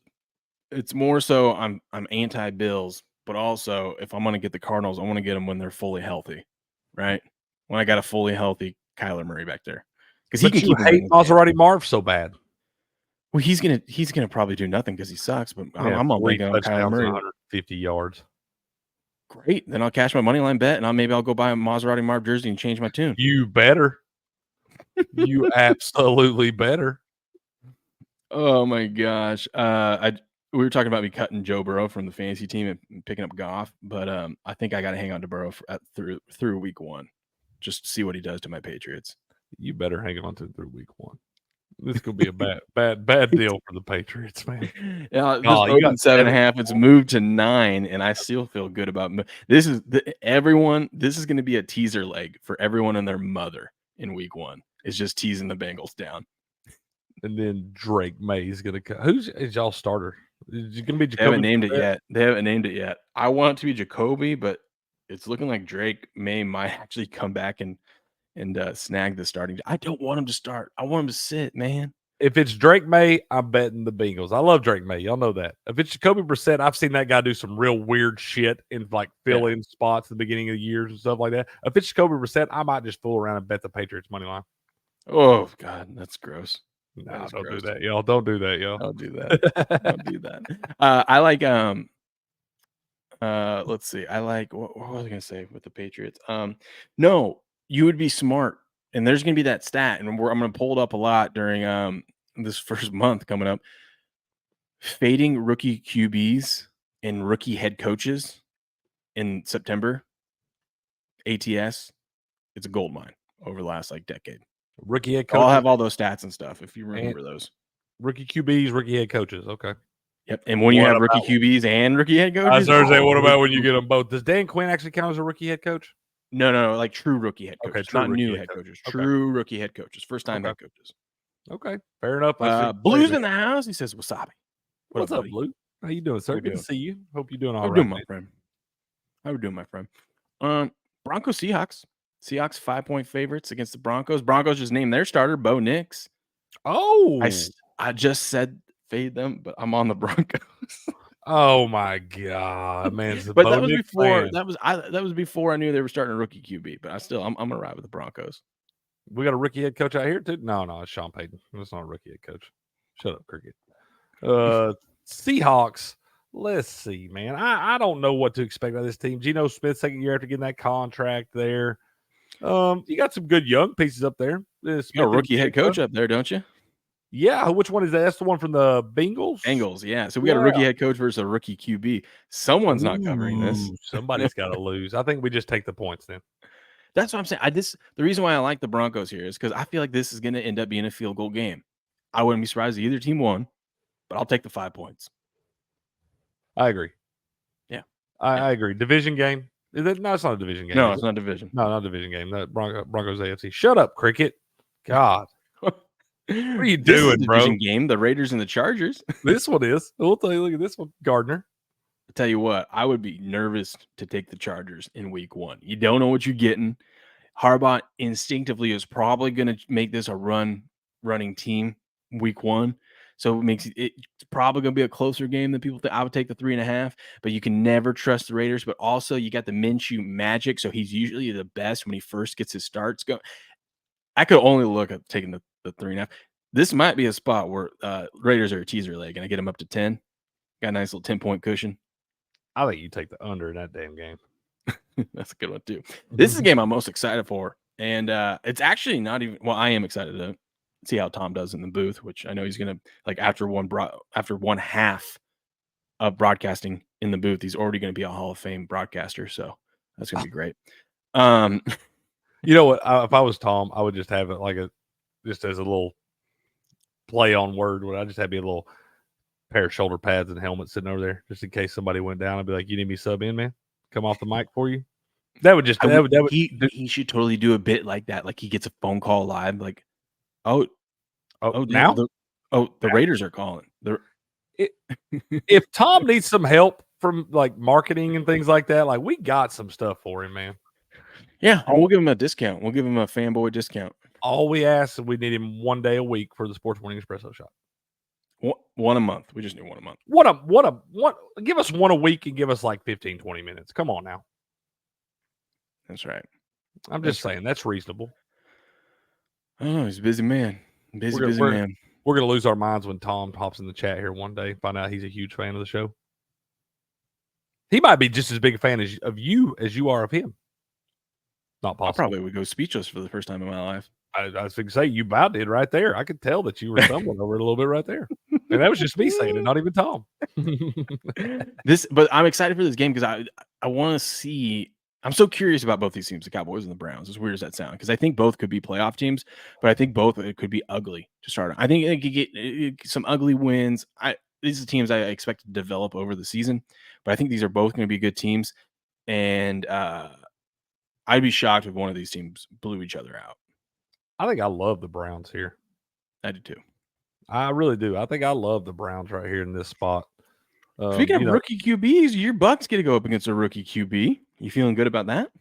it's more so I'm anti-Bills, but also if I'm gonna get the Cardinals, I want to get them when they're fully healthy, right? When I got a fully healthy Kyler Murray back there, because he can keep hate Maserati Marv so bad. Well, he's gonna probably do nothing because he sucks. But I'm gonna lean on Kyler Murray. 150 yards. Great. Then I'll cash my money line bet, and maybe I'll go buy a Maserati Marv jersey and change my tune. You better. You absolutely better. Oh my gosh. We were talking about me cutting Joe Burrow from the fantasy team and picking up Goff, but I think I got to hang on to Burrow through week 1, just to see what he does to my Patriots. You better hang on to it through week 1. This could be a bad deal for the Patriots, man. Yeah, this Oh, you got opened 7.5. It's moved to 9, and I still feel good about this. Everyone. This is going to be a teaser leg for everyone and their mother in week 1. It's just teasing the Bengals down. And then Drake May is going to cut. Who's y'all starter? Is it going to be Jacoby? They haven't named it yet. They haven't named it yet. I want it to be Jacoby, but it's looking like Drake May might actually come back and snag the starting. I don't want him to start. I want him to sit, man. If it's Drake May, I'm betting the Bengals. I love Drake May. Y'all know that. If it's Jacoby Brissett, I've seen that guy do some real weird shit in like fill-in spots at the beginning of the years and stuff like that. If it's Jacoby Brissett, I might just fool around and bet the Patriots money line. Oh God, that's gross. No, don't do that, y'all. Don't do that, y'all. Don't do that. Don't do that. I like let's see. I like what was I gonna say with the Patriots? No, you would be smart, and there's gonna be that stat, and I'm gonna pull it up a lot during this first month coming up. Fading rookie QBs and rookie head coaches in September. ATS, it's a gold mine over the last like decade. Rookie head coach. I'll have all those stats and stuff if you remember those. Rookie QBs, rookie head coaches. Okay. Yep. And when you have rookie QBs and rookie head coaches, I was going to say, what about when you get them both? Does Dan Quinn actually count as a rookie head coach? No, like true rookie head coaches, true not rookie new head head coach. coaches. Okay. True rookie head coaches, first time head coaches. Okay, fair enough. Blue's in the house. He says, "Wasabi." What's up, buddy? Blue? How you doing, sir? How we Good to doing? see you. Hope you're doing all How we right, doing, my man. friend? How we doing, my friend? Broncos Seahawks. Seahawks 5-point favorites against the Broncos. Broncos just named their starter, Bo Nix. Oh, I just said fade them, but I'm on the Broncos. Oh my God, man! But that was before. That was before I knew they were starting a rookie QB. But I'm gonna ride with the Broncos. We got a rookie head coach out here too. No, it's Sean Payton. That's not a rookie head coach. Shut up, Cricket. Seahawks. Let's see, man. I don't know what to expect out of this team. Geno Smith, second year after getting that contract there. You got some good young pieces up there. You got a rookie head coach up there, don't you? Yeah. Which one is that? That's the one from the Bengals? Bengals, yeah. So we got a rookie head coach versus a rookie QB. Someone's not covering this. Somebody's got to lose. I think we just take the points then. That's what I'm saying. The reason why I like the Broncos here is because I feel like this is going to end up being a field goal game. I wouldn't be surprised if either team won, but I'll take the 5 points. I agree. Yeah. I agree. Division game. No, it's not a division game. No, it's not division. No, not a division game. That Broncos AFC. Shut up, Cricket. God. What are you doing, bro? Division game, the Raiders and the Chargers. This one is. We'll tell you, look at this one, Gardner. I'll tell you what, I would be nervous to take the Chargers in week 1. You don't know what you're getting. Harbaugh instinctively is probably going to make this a running team week 1. So it's probably going to be a closer game than people think. I would take the 3.5, but you can never trust the Raiders. But also, you got the Minshew magic, so he's usually the best when he first gets his starts going. I could only look at taking the 3.5. This might be a spot where Raiders are a teaser leg, and I get them up to 10. Got a nice little 10-point cushion. I think you take the under in that damn game. That's a good one, too. This is the game I'm most excited for. And it's actually not even – well, I am excited to see how Tom does in the booth, which I know he's going to – like after one half of broadcasting in the booth, he's already going to be a Hall of Fame broadcaster. So that's going to be great. You know what? If I was Tom, I would just have it like just as a little play on word. Would I just have me a little pair of shoulder pads and helmet sitting over there just in case somebody went down? I'd be like, "You need me sub in, man? Come off the mic for you." That would just he should totally do a bit like that. Like he gets a phone call live, like, oh, now the Raiders are calling. If Tom needs some help from like marketing and things like that, like we got some stuff for him, man. Yeah, we'll give him a discount. We'll give him a fanboy discount. All we ask is we need him 1 day a week for the Sports Morning Espresso Shot. One a month. We just need one a month. What? Give us one a week and give us like 15, 20 minutes. Come on now. That's right. I'm just saying that's reasonable. Oh, he's a busy man. Busy man. We're gonna lose our minds when Tom hops in the chat here one day. Find out he's a huge fan of the show. He might be just as big a fan of you as you are of him. Not possible. I probably would go speechless for the first time in my life. I was going to say, you about did right there. I could tell that you were stumbling over it a little bit right there. And that was just me saying it, not even Tom. But I'm excited for this game because I want to see. I'm so curious about both these teams, the Cowboys and the Browns. As weird as that sounds, because I think both could be playoff teams, but I think both it could be ugly to start. I think it could get some ugly wins. These are teams I expect to develop over the season, but I think these are both going to be good teams, and I'd be shocked if one of these teams blew each other out. I think I love the Browns here. I do too. I really do. I think I love the Browns right here in this spot. Speaking of rookie QBs, your Bucks get to go up against a rookie QB. You feeling good about that?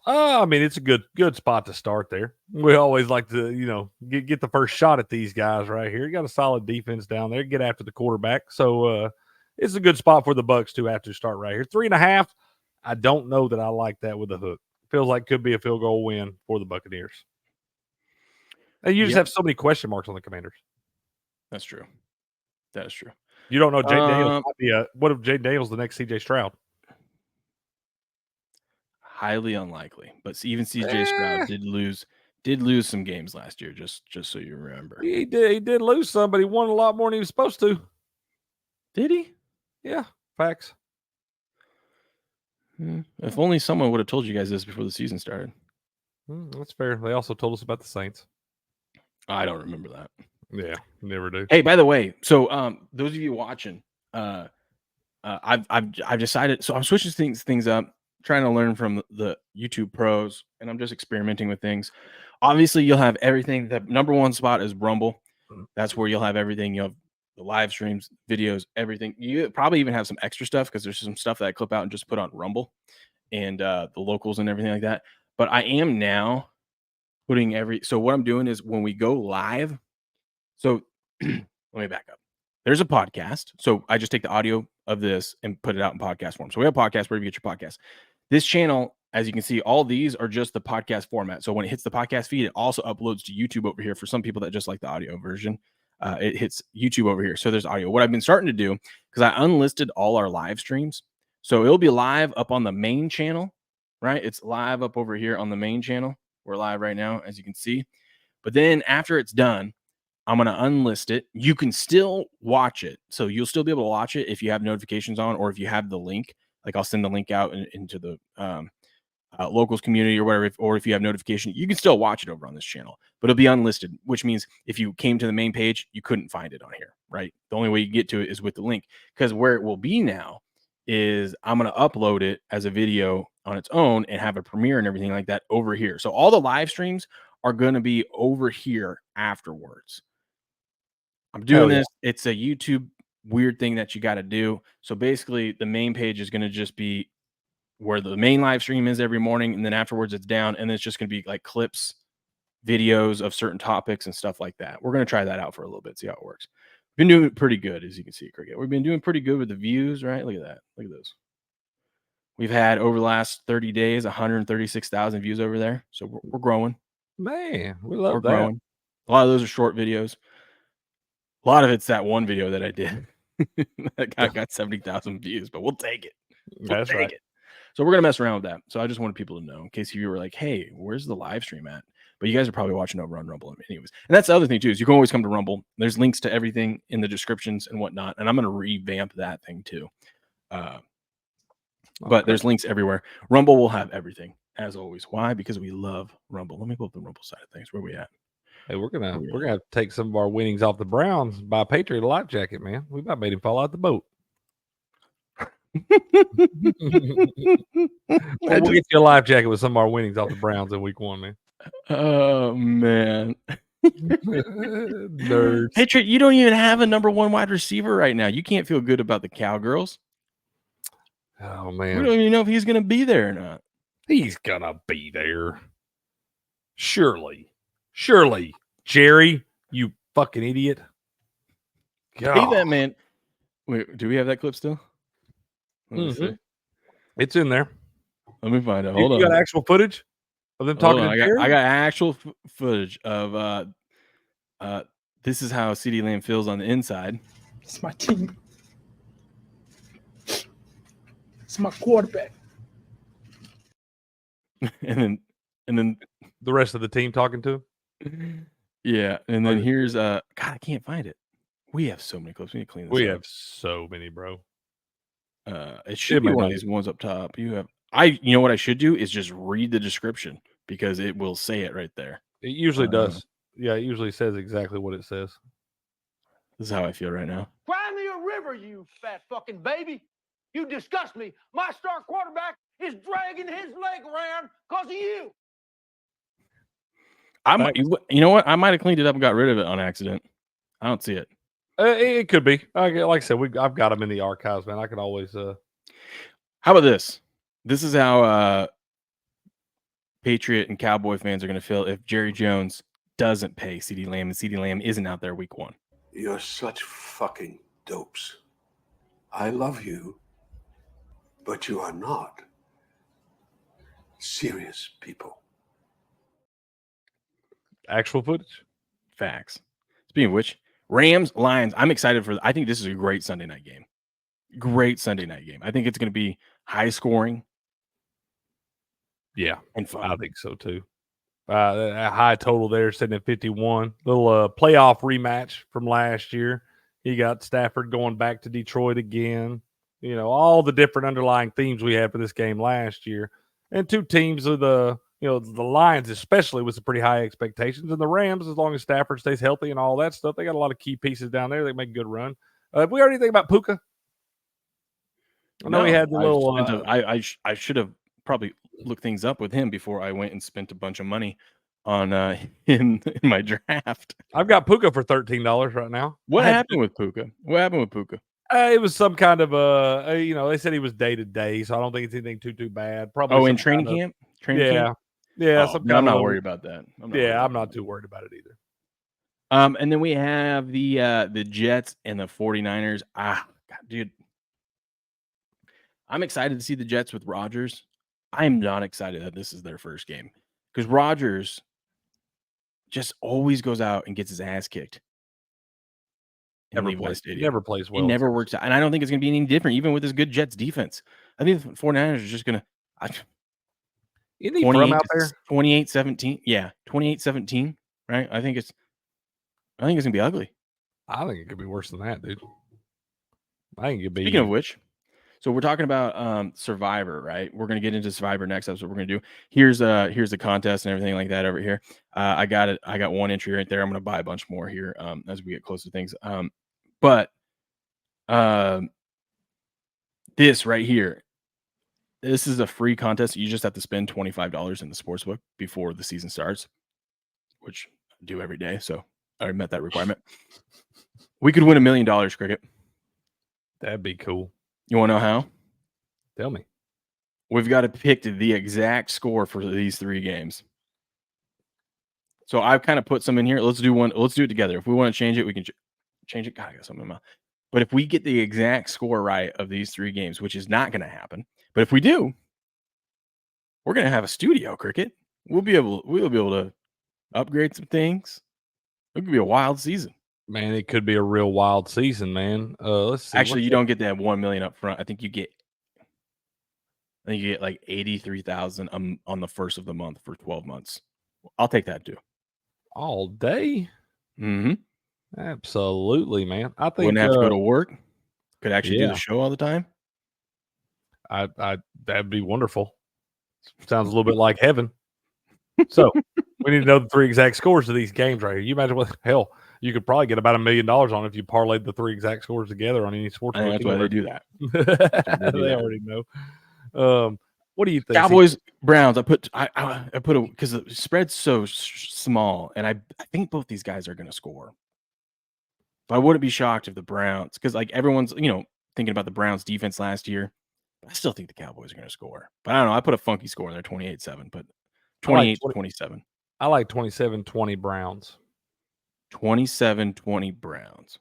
I mean, it's a good spot to start there. We always like to, get the first shot at these guys right here. You got a solid defense down there. Get after the quarterback. So it's a good spot for the Bucks to have to start right here. 3.5. I don't know that I like that with a hook. Feels like could be a field goal win for the Buccaneers. And you just have so many question marks on the Commanders. That's true. That is true. You don't know Jay Daniels might be what if Jay Daniels the next CJ Stroud? Highly unlikely, but even CJ Stroud did lose some games last year. Just so you remember, he did lose some, but he won a lot more than he was supposed to. Did he? Yeah, facts. If only someone would have told you guys this before the season started. That's fair. They also told us about the Saints. I don't remember that. Yeah, never do. Hey, by the way, so those of you watching, I've decided. So I'm switching things up, trying to learn from the YouTube pros, and I'm just experimenting with things. Obviously, you'll have everything. The number one spot is Rumble. That's where you'll have everything. You'll have the live streams, videos, everything. You probably even have some extra stuff because there's some stuff that I clip out and just put on Rumble and the locals and everything like that. But I am now putting so what I'm doing is when we go live. So let me back up. There's a podcast. So I just take the audio of this and put it out in podcast form. So we have podcasts wherever you get your podcast. This channel, as you can see, all these are just the podcast format. So when it hits the podcast feed, it also uploads to YouTube over here for some people that just like the audio version. It hits YouTube over here. So there's audio. What I've been starting to do, because I unlisted all our live streams. So it'll be live up on the main channel, right? It's live up over here on the main channel. We're live right now, as you can see. But then after it's done, I'm going to unlist it. You can still watch it. So you'll still be able to watch it if you have notifications on or if you have the link. Like I'll send the link out into the locals community or whatever. Or if you have notification, you can still watch it over on this channel. But it'll be unlisted, which means if you came to the main page, you couldn't find it on here, right? The only way you get to it is with the link. Because where it will be now is I'm going to upload it as a video on its own and have a premiere and everything like that over here. So all the live streams are going to be over here afterwards. I'm doing this. It's a YouTube weird thing that you got to do. So basically the main page is going to just be where the main live stream is every morning. And then afterwards it's down. And then it's just going to be like clips, videos of certain topics and stuff like that. We're going to try that out for a little bit, see how it works. Been doing pretty good, as you can see, Cricket. We've been doing pretty good with the views, right? Look at that. Look at those. We've had over the last 30 days, 136,000 views over there. So we're growing. Man, we love We're that. growing. A lot of those are short videos. A lot of it's that one video that I did that got 70,000 views, but we'll take it. That's right. So we're going to mess around with that. So I just wanted people to know in case you were like, hey, where's the live stream at? But you guys are probably watching over on Rumble anyways. And that's the other thing too, is you can always come to Rumble. There's links to everything in the descriptions and whatnot. And I'm going to revamp that thing too. But there's links everywhere. Rumble will have everything as always. Why? Because we love Rumble. Let me pull up the Rumble side of things. Where are we at? Hey, we're gonna take some of our winnings off the Browns by Patriot life jacket, man. We about made him fall out the boat. We'll get you a life jacket with some of our winnings off the Browns in week 1, man. Oh man. Nerds. Patriot, you don't even have a number 1 wide receiver right now. You can't feel good about the Cowgirls. Oh man. We don't even know if he's gonna be there or not. He's gonna be there. Surely, Jerry, you fucking idiot. God. Hey, that man. Wait, do we have that clip still? Let me see. It's in there. Let me find it. Hold on. You got actual footage of them talking to Jerry? I got actual footage of this is how CeeDee Lamb feels on the inside. It's my team. It's my quarterback. and then The rest of the team talking to him. Yeah, and then here's God, I can't find it. We have so many clips. We need to clean this We up. have so many, bro. It should be might one not of these ones up top. You know what I should do is just read the description because it will say it right there. It usually does. Yeah, it usually says exactly what it says. This is how I feel right now. Cry me a river, you fat fucking baby. You disgust me. My star quarterback is dragging his leg around because of you. You know what? I might have cleaned it up and got rid of it on accident. I don't see it. It could be. Like I said, I've got them in the archives, man. I can always. How about this? This is how Patriot and Cowboy fans are going to feel if Jerry Jones doesn't pay CeeDee Lamb and CeeDee Lamb isn't out there week 1. You're such fucking dopes. I love you, but you are not serious people. Actual footage? Facts. Speaking of which, Rams, Lions, I'm excited for. I think this is a great Sunday night game. Great Sunday night game. I think it's going to be high scoring. Yeah, and fun. I think so too. A high total there, sitting at 51. Little playoff rematch from last year. You got Stafford going back to Detroit again. You know, all the different underlying themes we had for this game last year. And two teams of the Lions especially with some pretty high expectations. And the Rams, as long as Stafford stays healthy and all that stuff, they got a lot of key pieces down there. They make a good run. Have we heard anything about Puka? I know he had the little. I should have probably looked things up with him before I went and spent a bunch of money on him in my draft. I've got Puka for $13 right now. What happened with Puka? It was some kind of they said he was day to day, so I don't think it's anything too bad. Probably in training camp. Yeah. I'm not worried about that. I'm not too worried about it either. And then we have the Jets and the 49ers. God, dude. I'm excited to see the Jets with Rodgers. I am not excited that this is their first game because Rodgers just always goes out and gets his ass kicked. Never plays well. He never works out. And I don't think it's going to be any different, even with his good Jets defense. I think the 49ers are just going to. Isn't he from out there? 28-17. Yeah, 28-17, right? I think it's going to be ugly. I think it could be worse than that, dude. I think it could be. Speaking of which, so we're talking about Survivor, right? We're going to get into Survivor next. That's what we're going to do. Here's the contest and everything like that over here. I got it. I got one entry right there. I'm going to buy a bunch more here as we get close to things. But this right here, this is a free contest. You just have to spend $25 in the sportsbook before the season starts, which I do every day. So I already met that requirement. We could win $1 million, Cricket. That'd be cool. You want to know how? Tell me. We've got to pick the exact score for these 3 games. So I've kind of put some in here. Let's do one. Let's do it together. If we want to change it, we can change it. God, I got something in my mouth. But if we get the exact score right of these 3 games, which is not going to happen, but if we do, we're going to have a studio, Cricket. We'll be able to upgrade some things. It could be a wild season. Man, it could be a real wild season, man. Let's see. Actually, you don't get that $1 million up front. I think you get like 83,000 on the first of the month for 12 months. I'll take that too. All day? Mm-hmm. Absolutely, man. I think wouldn't have to go to work. Could actually do the show all the time. That'd be wonderful. Sounds a little bit like heaven. So we need to know the 3 exact scores of these games right here. You imagine what hell you could probably get about $1 million on if you parlayed the 3 exact scores together on any sports. That's why they do that. They already know. What do you think? Cowboys, Browns. I put because the spread's so small, and I think both these guys are going to score. But I wouldn't be shocked if the Browns, because like everyone's thinking about the Browns defense last year. I still think the Cowboys are going to score. But I don't know. I put a funky score in there, 28-7, but 28-27. I like 27-20 Browns. 27-20 Browns.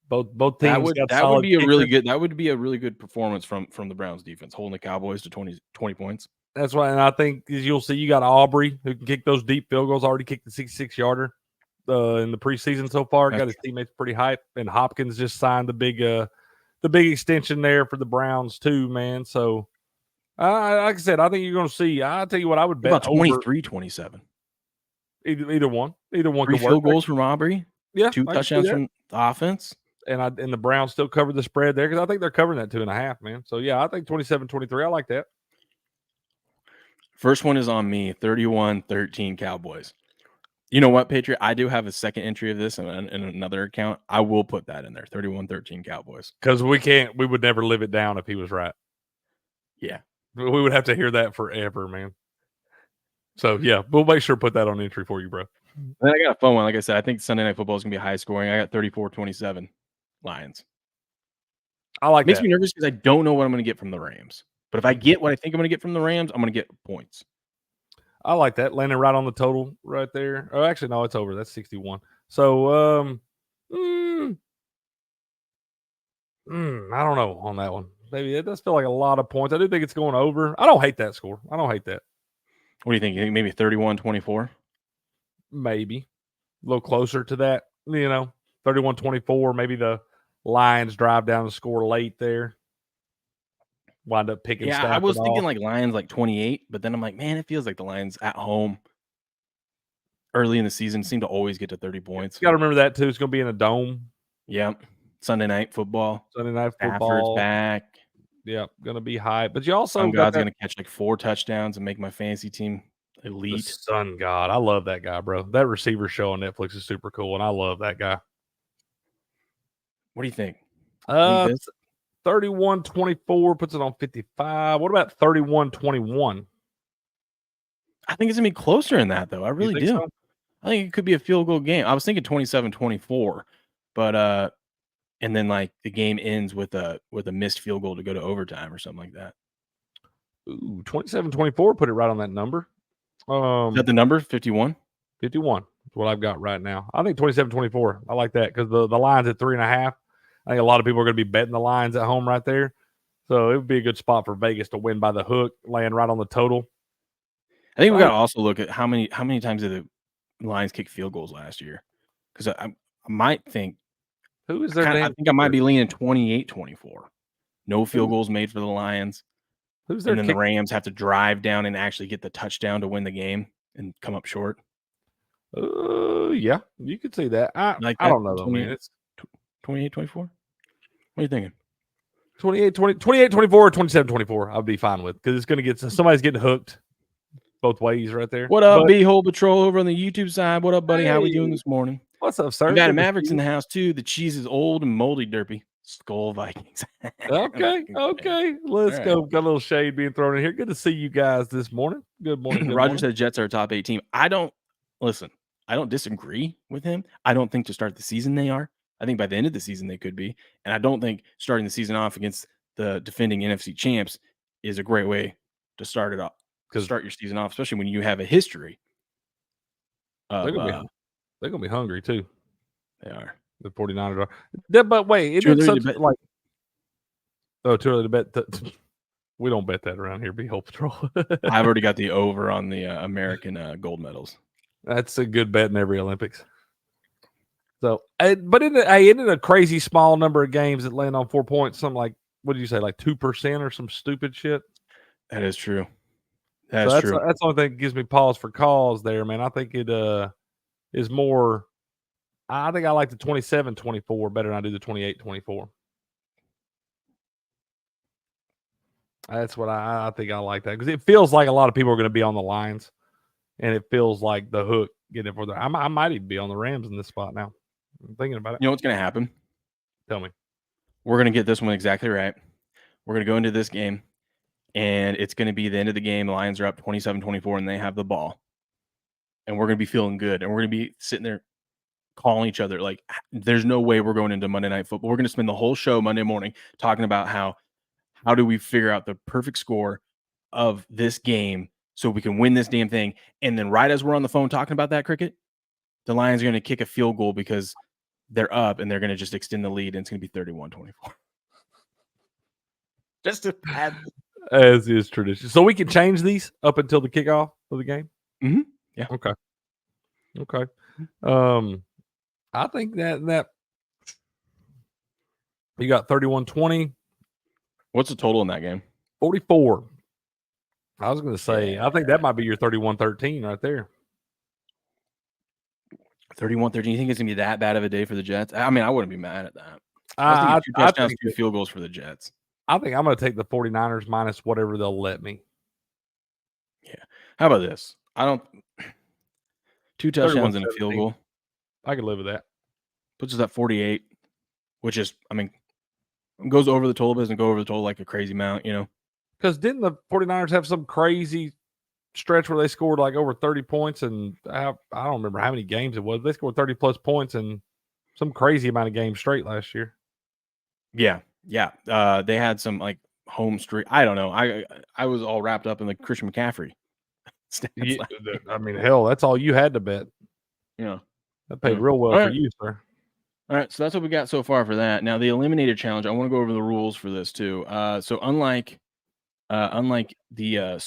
Both teams. That would be a really good. That would be a really good performance from the Browns defense, holding the Cowboys to 20 points. That's right, and I think as you'll see, you got Aubrey who can kick those deep field goals. Already kicked the 66-yarder in the preseason so far. Got his teammates pretty hyped, and Hopkins just signed the big extension there for the Browns too, man. So, like I said, I think you're going to see. I'll tell you what, I would bet about 23-27. Either one. Either one 3 could work. field goals from Aubrey. Yeah, 2 I can see touchdowns that. from the offense. And the Browns still covered the spread there because I think they're covering that 2.5, man. So yeah, I think 27-23. I like that. First one is on me. 31-13 Cowboys. You know what, Patriot? I do have a second entry of this in another account. I will put that in there. 31-13 Cowboys. Because we would never live it down if he was right. Yeah. We would have to hear that forever, man. So yeah, we'll make sure to put that on entry for you, bro. And then I got a fun one. Like I said, I think Sunday Night Football is going to be high scoring. I got 34-27 Lions. I like Makes that. me nervous because I don't know what I'm going to get from the Rams. But if I get what I think I'm going to get from the Rams, I'm going to get points. I like that. Landing right on the total right there. Oh, actually, no, it's over. That's 61. So, I don't know on that one. Maybe it does feel like a lot of points. I do think it's going over. I don't hate that score. I don't hate that. What do you think? You think maybe 31-24? Maybe a little closer to that, 31-24. Maybe the Lions drive down the score late there. Wind up picking. Yeah, I was thinking off. like Lions like 28, but then I'm like, man, it feels like the Lions at home early in the season seem to always get to 30 points. You got to remember that too. It's going to be in a dome. Yep. Sunday night football. Stafford's Stafford's back. Yep, going to be high. But you also Sun got God's going to catch like 4 touchdowns and make my fantasy team the elite. Sun God. I love that guy, bro. That receiver show on Netflix is super cool, and I love that guy. What do you think? 31-24 puts it on 55. What about 31-21? I think it's going to be closer than that, though. I really do. So? I think it could be a field goal game. I was thinking 27-24, but and then like the game ends with a missed field goal to go to overtime or something like that. Ooh, 27-24 put it right on that number. Is that the number? 51? 51 is what I've got right now. I think 27-24. I like that because the line's at 3.5. I think a lot of people are going to be betting the Lions at home right there. So it would be a good spot for Vegas to win by the hook, laying right on the total. I think we got to also look at how many times did the Lions kick field goals last year? Because I might think who is there? I think I might be leaning 28-24. No field goals made for the Lions. Who's there? And then the Rams have to drive down and actually get the touchdown to win the game and come up short. Yeah, you could see that. I don't know though, man. It's 28-24. What are you thinking? 28-24 or 27-24. I'll be fine with because it's going to get somebody's getting hooked both ways right there. What up, B-Hole Patrol over on the YouTube side? What up, buddy? How we doing this morning? What's up, sir? We got Mavericks in the house too. The cheese is old and moldy, derpy. Skull Vikings. Okay. Let's go. Got a little shade being thrown in here. Good to see you guys this morning. Good morning. Roger said Jets are a top 8 team. I don't disagree with him. I don't think to start the season they are. I think by the end of the season they could be. And I don't think starting the season off against the defending NFC champs is a great way to start it off. Because start your season off, especially when you have a history. They're gonna be hungry too. They are. The 49ers are. But wait, it's such like too early to bet. We don't bet that around here. Be-Hole Patrol. I've already got the over on the American gold medals. That's a good bet in every Olympics. So, but it ended a crazy small number of games that land on 4 points. Something like, what did you say, like 2% or some stupid shit? That is true. That's true. That's the only thing that gives me pause for cause there, man. I think it is more. I think I like the 27-24 better than I do the 28-24. That's what I think I like that because it feels like a lot of people are going to be on the Lions, and it feels like the hook getting it for the. I might even be on the Rams in this spot now. I'm thinking about it. You know what's going to happen? Tell me. We're going to get this one exactly right. We're going to go into this game, and it's going to be the end of the game. The Lions are up 27-24, and they have the ball. And we're going to be feeling good, and we're going to be sitting there calling each other. Like, there's no way we're going into Monday Night Football. We're going to spend the whole show Monday morning talking about how do we figure out the perfect score of this game so we can win this damn thing. And then right as we're on the phone talking about that, Cricket, the Lions are going to kick a field goal because they're up and they're going to just extend the lead, and it's going to be 31-24. Just to add. As is tradition. So we can change these up until the kickoff of the game? Mm-hmm. Yeah. Okay. I think that you got 31-20. What's the total in that game? 44. I was going to say, I think that might be your 31-13 right there. 31-13. You think it's gonna be that bad of a day for the Jets? I mean, I wouldn't be mad at that. I was I, thinking 2 I touchdowns, think 2 field goals for the Jets. I think I'm going to take the 49ers minus whatever they'll let me. Yeah. How about this? I don't 2 touchdowns and a field 31-17. goal I could live with that. puts us at 48, which is, I mean, goes over the total, but doesn't go over the total like a crazy amount, you know. Because didn't the 49ers have some crazy stretch where they scored like over 30 points? And I don't remember how many games it was. They scored 30 plus points in some crazy amount of games straight last year. Yeah. Yeah. They had some like home streak. I don't know. I was all wrapped up in the Christian McCaffrey stats. Yeah, I mean, hell, that's all you had to bet. Yeah. That paid Yeah. real well All for right. you, sir. All right, so that's what we got so far for that. Now the eliminator challenge, I want to go over the rules for this too. So unlike the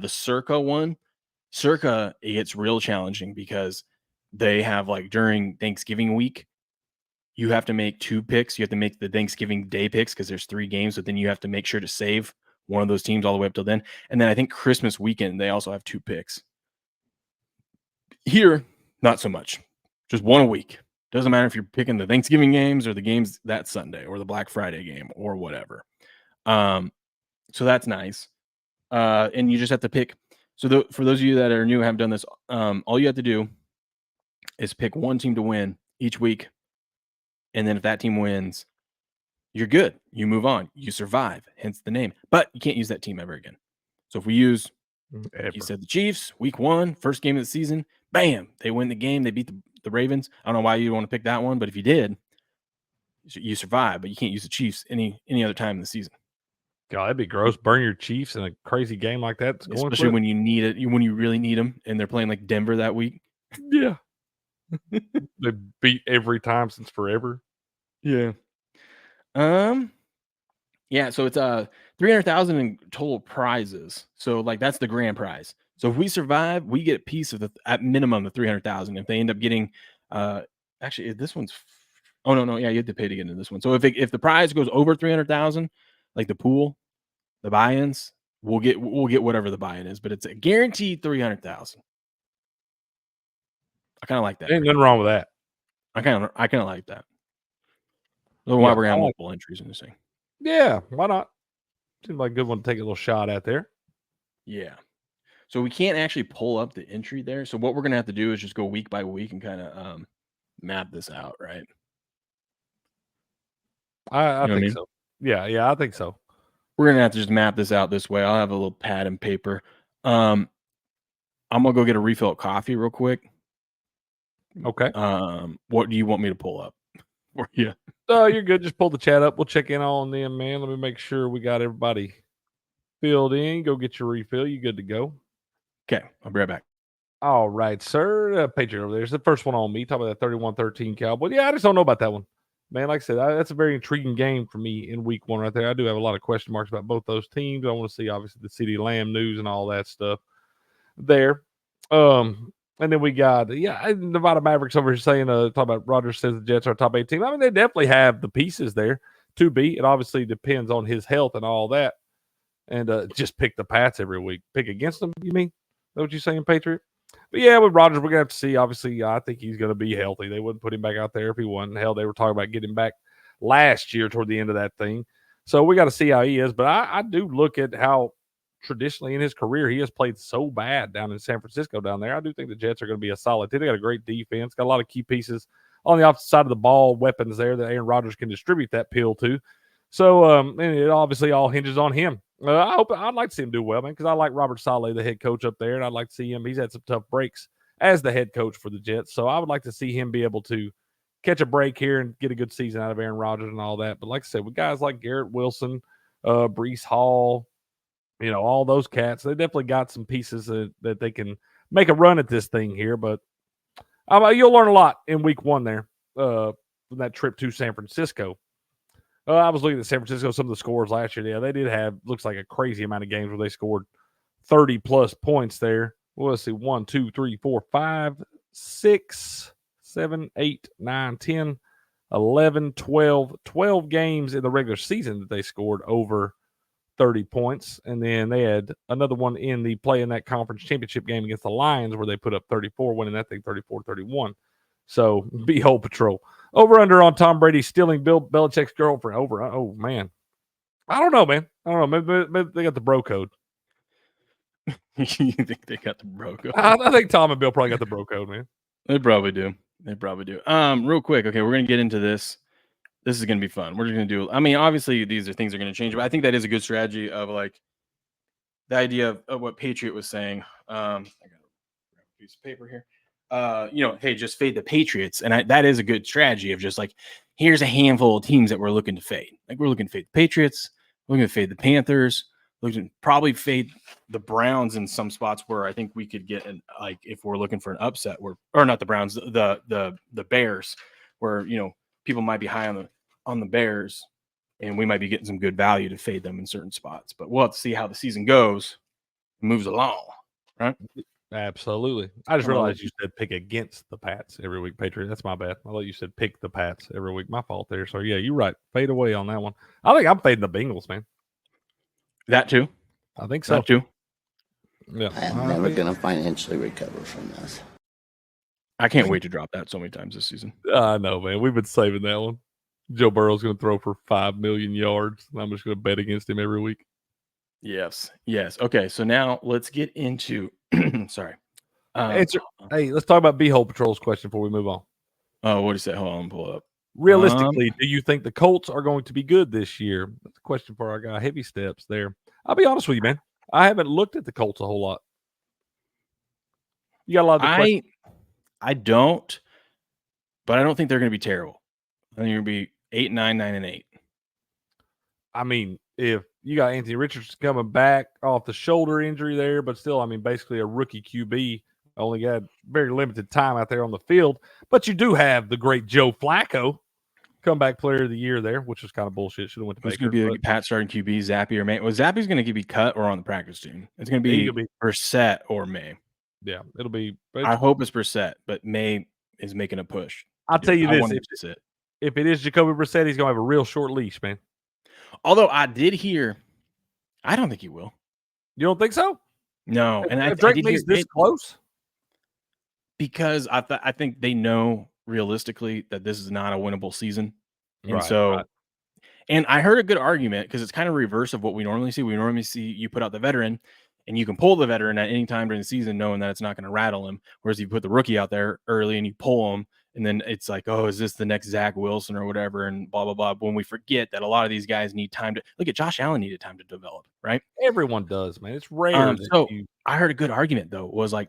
Circa one, Circa it gets real challenging because they have like during Thanksgiving week, you have to make 2 picks. You have to make the Thanksgiving Day picks because there's 3 games, but then you have to make sure to save one of those teams all the way up till then. And then I think Christmas weekend they also have 2 picks. Here, not so much. Just one a week. Doesn't matter if you're picking the Thanksgiving games or the games that Sunday or the Black Friday game or whatever. So that's nice. And you just have to pick. So for those of you that are new, haven't done this, all you have to do is pick one team to win each week. And then if that team wins, you're good. You move on. You survive, hence the name. But you can't use that team ever again. So if we use, you said the Chiefs, week 1, first game of the season, bam, they win the game. They beat the Ravens. I don't know why you want to pick that one, but if you did, you survive, but you can't use the Chiefs any other time in the season. God, that'd be gross. Burn your Chiefs in a crazy game like that. Especially when you need it, when you really need them, and they're playing like Denver that week. Yeah. They beat every time since forever. Yeah. Yeah, so it's 300,000 in total prizes. So like that's the grand prize. So if we survive, we get a piece of at minimum the 300,000. If they end up getting actually this one's no, yeah, you have to pay to get into this one. So if the prize goes over 300,000, like the pool, the buy-ins, we'll get whatever the buy-in is, but it's a guaranteed 300,000. I kind of like that. Ain't nothing wrong with that. I kind of like that. So why we're gonna have multiple entries in this thing. Yeah, why not? Seems like a good one to take a little shot at there. Yeah. So we can't actually pull up the entry there. So what we're gonna have to do is just go week by week and kind of map this out, right? I think so. Yeah, I think so. We're gonna have to just map this out this way. I'll have a little pad and paper. I'm gonna go get a refill of coffee real quick. Okay. What do you want me to pull up for you? You're good. Just pull the chat up. We'll check in on them, man. Let me make sure we got everybody filled in. Go get your refill. You good to go? Okay, I'll be right back. All right, sir. Patriot over there. It's the first one on me. Talk about that 31-13 Cowboy. Yeah, I just don't know about that one. Man, like I said, that's a very intriguing game for me in week 1 right there. I do have a lot of question marks about both those teams. I want to see, obviously, the CeeDee Lamb news and all that stuff there. And then we got, Nevada Mavericks over here saying, talk about Rodgers says the Jets are a top 8 team. I mean, they definitely have the pieces there to be. It obviously depends on his health and all that. And just pick the Pats every week. Pick against them, you mean? Is that what you're saying, Patriot? But yeah, with Rodgers, we're going to have to see. Obviously, I think he's going to be healthy. They wouldn't put him back out there if he wasn't. Hell, they were talking about getting him back last year toward the end of that thing. So we got to see how he is. But I do look at how traditionally in his career he has played so bad down in San Francisco down there. I do think the Jets are going to be a solid team. They got a great defense, got a lot of key pieces on the opposite side of the ball, weapons there that Aaron Rodgers can distribute that pill to. So, and it obviously all hinges on him. I'd like to see him do well, man, because I like Robert Saleh, the head coach up there, and I'd like to see him. He's had some tough breaks as the head coach for the Jets, so I would like to see him be able to catch a break here and get a good season out of Aaron Rodgers and all that. But like I said, with guys like Garrett Wilson, Breece Hall, all those cats, they definitely got some pieces that they can make a run at this thing here. But you'll learn a lot in week 1 there from that trip to San Francisco. I was looking at San Francisco, some of the scores last year. Yeah, they did have, looks like a crazy amount of games where they scored 30-plus points there. Well, let's see, 1, 2, 3, 4, 5, 6, 7, 8, 9, 10, 11, 12 games in the regular season that they scored over 30 points. And then they had another one in the play in that conference championship game against the Lions where they put up 34, winning that thing 34-31. So B-hole patrol. Over under on Tom Brady stealing Bill Belichick's girlfriend. Over. Oh, man. I don't know, man. I don't know. Maybe they got the bro code. You think they got the bro code? I think Tom and Bill probably got the bro code, man. They probably do. Real quick. Okay, we're going to get into this. This is going to be fun. We're just going to do, I mean, obviously these are things are going to change, but I think that is a good strategy of like the idea of what Patriot was saying. I got a piece of paper here. Hey, just fade the Patriots. And that is a good strategy of just like, here's a handful of teams that we're looking to fade. Like we're looking to fade the Patriots, we're looking to fade the Panthers, looking to probably fade the Browns in some spots where I think we could get like if we're looking for an upset or not the Browns, the Bears, where people might be high on the Bears and we might be getting some good value to fade them in certain spots. But we'll have to see how the season goes, moves along, right? Absolutely. I just realized you said pick against the Pats every week, Patriot. That's my bad. I thought you said pick the Pats every week. My fault there. So, yeah, you're right. Fade away on that one. I think I'm fading the Bengals, man. That too? I think so. That too? Yeah. I am never going to financially recover from this. I can't wait to drop that so many times this season. I know, man. We've been saving that one. Joe Burrow's going to throw for 5 million yards, and I'm just going to bet against him every week. Yes. Okay, so now let's get into sorry. Hey, let's talk about B-hole patrol's question before we move on. Oh, what is that? Hold on, pull it up. Realistically, do you think the Colts are going to be good this year? That's a question for our guy, Heavy Steps there. I'll be honest with you, man. I haven't looked at the Colts a whole lot. You got a lot of the questions. I don't, but I don't think they're going to be terrible. I think they're going to be 8, 9, 9, and 8. I mean, if you got Anthony Richardson coming back off the shoulder injury there, but still, I mean, basically a rookie QB, only got very limited time out there on the field. But you do have the great Joe Flacco, comeback player of the year there, which was kind of bullshit. Should have went to Baker. It's going to be a Pat starting QB, Zappy or May. Well, Zappy's going to be cut or on the practice team. It's going to be Brissett or May. Yeah, it'll be. I hope it's Brissett, but May is making a push. I'll tell you this: if it is Jacoby Brissett, he's going to have a real short leash, man. Although I did hear, I don't think he will. You don't think so? No, and if Drake makes this close, because I think they know realistically that this is not a winnable season, and right. And I heard a good argument because it's kind of reverse of what we normally see. We normally see you put out the veteran, and you can pull the veteran at any time during the season, knowing that it's not going to rattle him. Whereas you put the rookie out there early and you pull him, and then it's like, oh, is this the next Zach Wilson or whatever, and blah, blah, blah. When we forget that a lot of these guys need time to look at Josh Allen needed time to develop, right? Everyone does, man. It's rare. I heard a good argument though, was like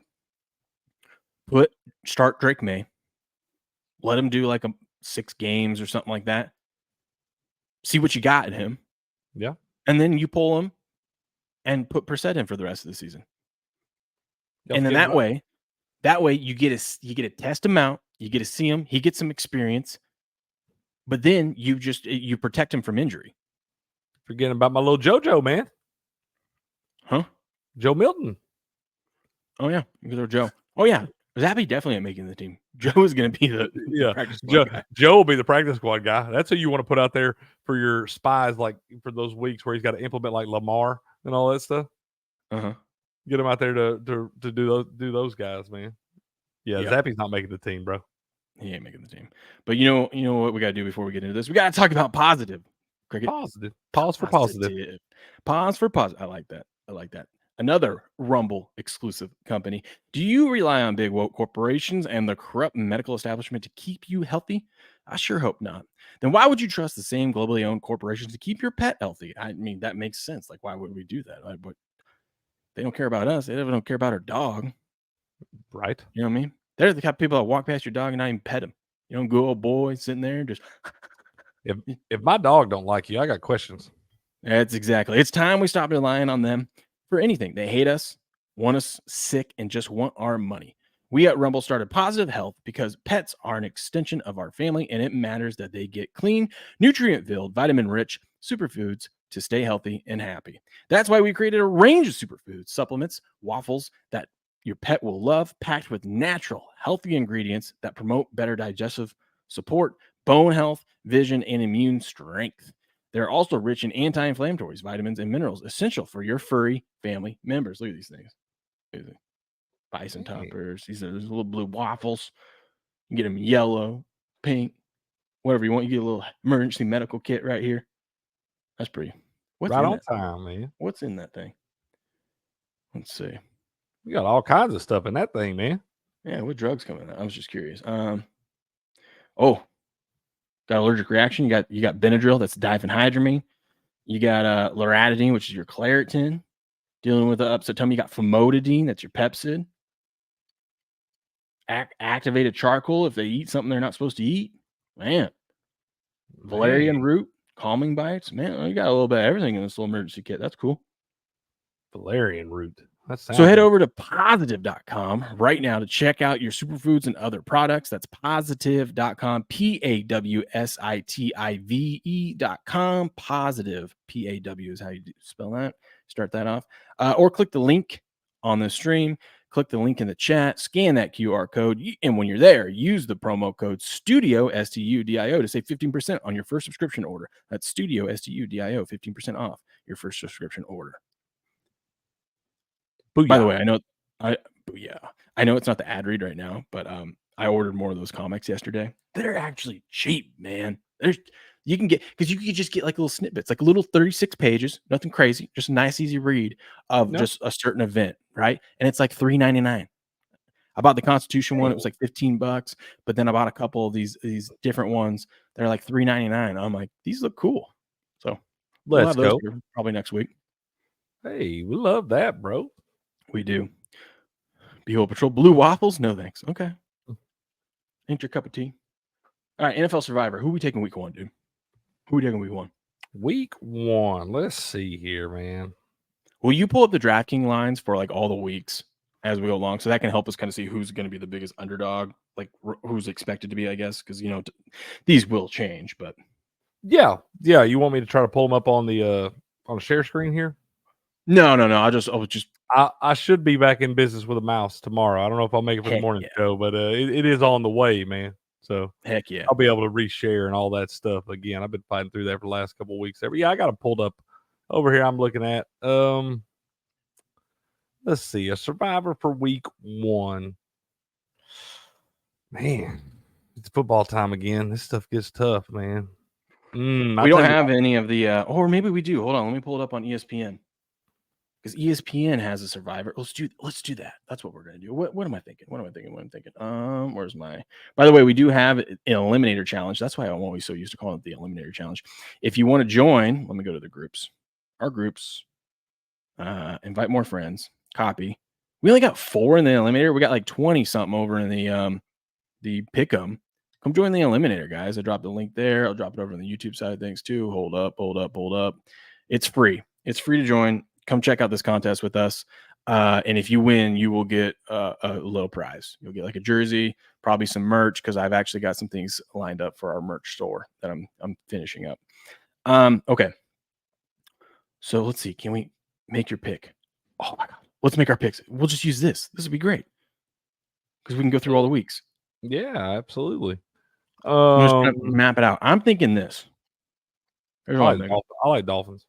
start Drake May, let him do like 6 games or something like that. See what you got in him. Yeah. And then you pull him and put Brissett in for the rest of the season. And then that way you get to test him out. You get to see him. He gets some experience. But then you protect him from injury. Forgetting about my little JoJo, man. Huh? Joe Milton. Oh, yeah. You go Joe. Oh, yeah. Zappy definitely ain't making the team. Joe is going to be the practice squad guy. Joe will be the practice squad guy. That's who you want to put out there for your spies, like for those weeks where he's got to implement like Lamar and all that stuff. Uh-huh. Get him out there to do those guys, man. Yeah, Zappy's not making the team, bro. He ain't making the team. But you know what we got to do before we get into this? We got to talk about positive. Cricket. Positive. Pause for positive. Pause for positive. I like that. Another Rumble exclusive company. Do you rely on big woke corporations and the corrupt medical establishment to keep you healthy? I sure hope not. Then why would you trust the same globally owned corporations to keep your pet healthy? I mean, that makes sense. Like, why would we do that? But they don't care about us. They don't care about our dog. Right. You know what I mean? They're the kind of people that walk past your dog and not even pet him. You know, good old boy sitting there just. If my dog don't like you, I got questions. That's exactly. It's time we stop relying on them for anything. They hate us, want us sick, and just want our money. We at Rumble started Positive Health because pets are an extension of our family, and it matters that they get clean, nutrient-filled, vitamin-rich superfoods to stay healthy and happy. That's why we created a range of superfoods, supplements, waffles that your pet will love, packed with natural, healthy ingredients that promote better digestive support, bone health, vision, and immune strength. They're also rich in anti-inflammatories, vitamins, and minerals essential for your furry family members. Look at these things. Look at these bison toppers. These are those little blue waffles. You can get them yellow, pink, whatever you want. You get a little emergency medical kit right here. That's pretty. What's Right in on that thing? time, man. What's in that thing? Let's see. We got all kinds of stuff in that thing, man. Yeah, what drugs come in that? I was just curious. Oh, got allergic reaction. You got Benadryl, that's diphenhydramine. You got loratadine, which is your Claritin. Dealing with the upset tummy, you got famotidine, that's your Pepsid. Activated charcoal if they eat something they're not supposed to eat. Man. Valerian root, calming bites. Man, you got a little bit of everything in this little emergency kit. That's cool. Valerian root. So head over to positive.com right now to check out your superfoods and other products. That's positive.com, PAWSITIVE.com. Positive, PAW is how you spell that. Start that off. Or click the link on the stream. Click the link in the chat. Scan that QR code. And when you're there, use the promo code STUDIO, STUDIO, to save 15% on your first subscription order. That's STUDIO, STUDIO, 15% off your first subscription order. Booyah. By the way, I know it's not the ad read right now, but I ordered more of those comics yesterday. They're actually cheap, man. You can just get like little snippets, like little 36 pages, nothing crazy, just a nice easy read of just a certain event, right? And it's like $3.99. I bought the Constitution one, it was like $15, but then I bought a couple of these different ones. They're like $3.99. I'm like, these look cool. So we'll Let's have those go. here probably next week. Hey, we love that, bro. We do. Behold Patrol. Blue waffles? No, thanks. Okay. Ain't your cup of tea. All right, NFL Survivor. Who are we taking week 1, dude? Who are we taking week 1? Week 1. Let's see here, man. Will you pull up the DraftKings lines for like all the weeks as we go along? So that can help us kind of see who's going to be the biggest underdog, like who's expected to be, I guess, because, these will change, but. Yeah. You want me to try to pull them up on the share screen here? No. I should be back in business with a mouse tomorrow. I don't know if I'll make it for the morning show, but it is on the way, man. So heck yeah, I'll be able to reshare and all that stuff again. I've been fighting through that for the last couple of weeks. I got it pulled up over here. I'm looking at let's see, a Survivor for week 1. Man, it's football time again. This stuff gets tough, man. We don't have any of the or maybe we do. Hold on, let me pull it up on ESPN. Because ESPN has a Survivor. Let's do that. That's what we're gonna do. What am I thinking? Where's my? By the way, we do have an Eliminator Challenge. That's why I'm always so used to calling it the Eliminator Challenge. If you want to join, let me go to the groups. Our groups. Invite more friends. Copy. We only got 4 in the Eliminator. We got like 20 something over in the Pick'em. Come join the Eliminator, guys. I dropped the link there. I'll drop it over on the YouTube side of things too. Hold up. It's free. It's free to join. Come check out this contest with us. And if you win, you will get a little prize. You'll get like a jersey, probably some merch, because I've actually got some things lined up for our merch store that I'm finishing up. Okay. So let's see. Can we make your pick? Oh my God. Let's make our picks. We'll just use this. This would be great. Because we can go through all the weeks. Yeah, absolutely. I'm just trying to map it out. I'm thinking this. I like Dolphins.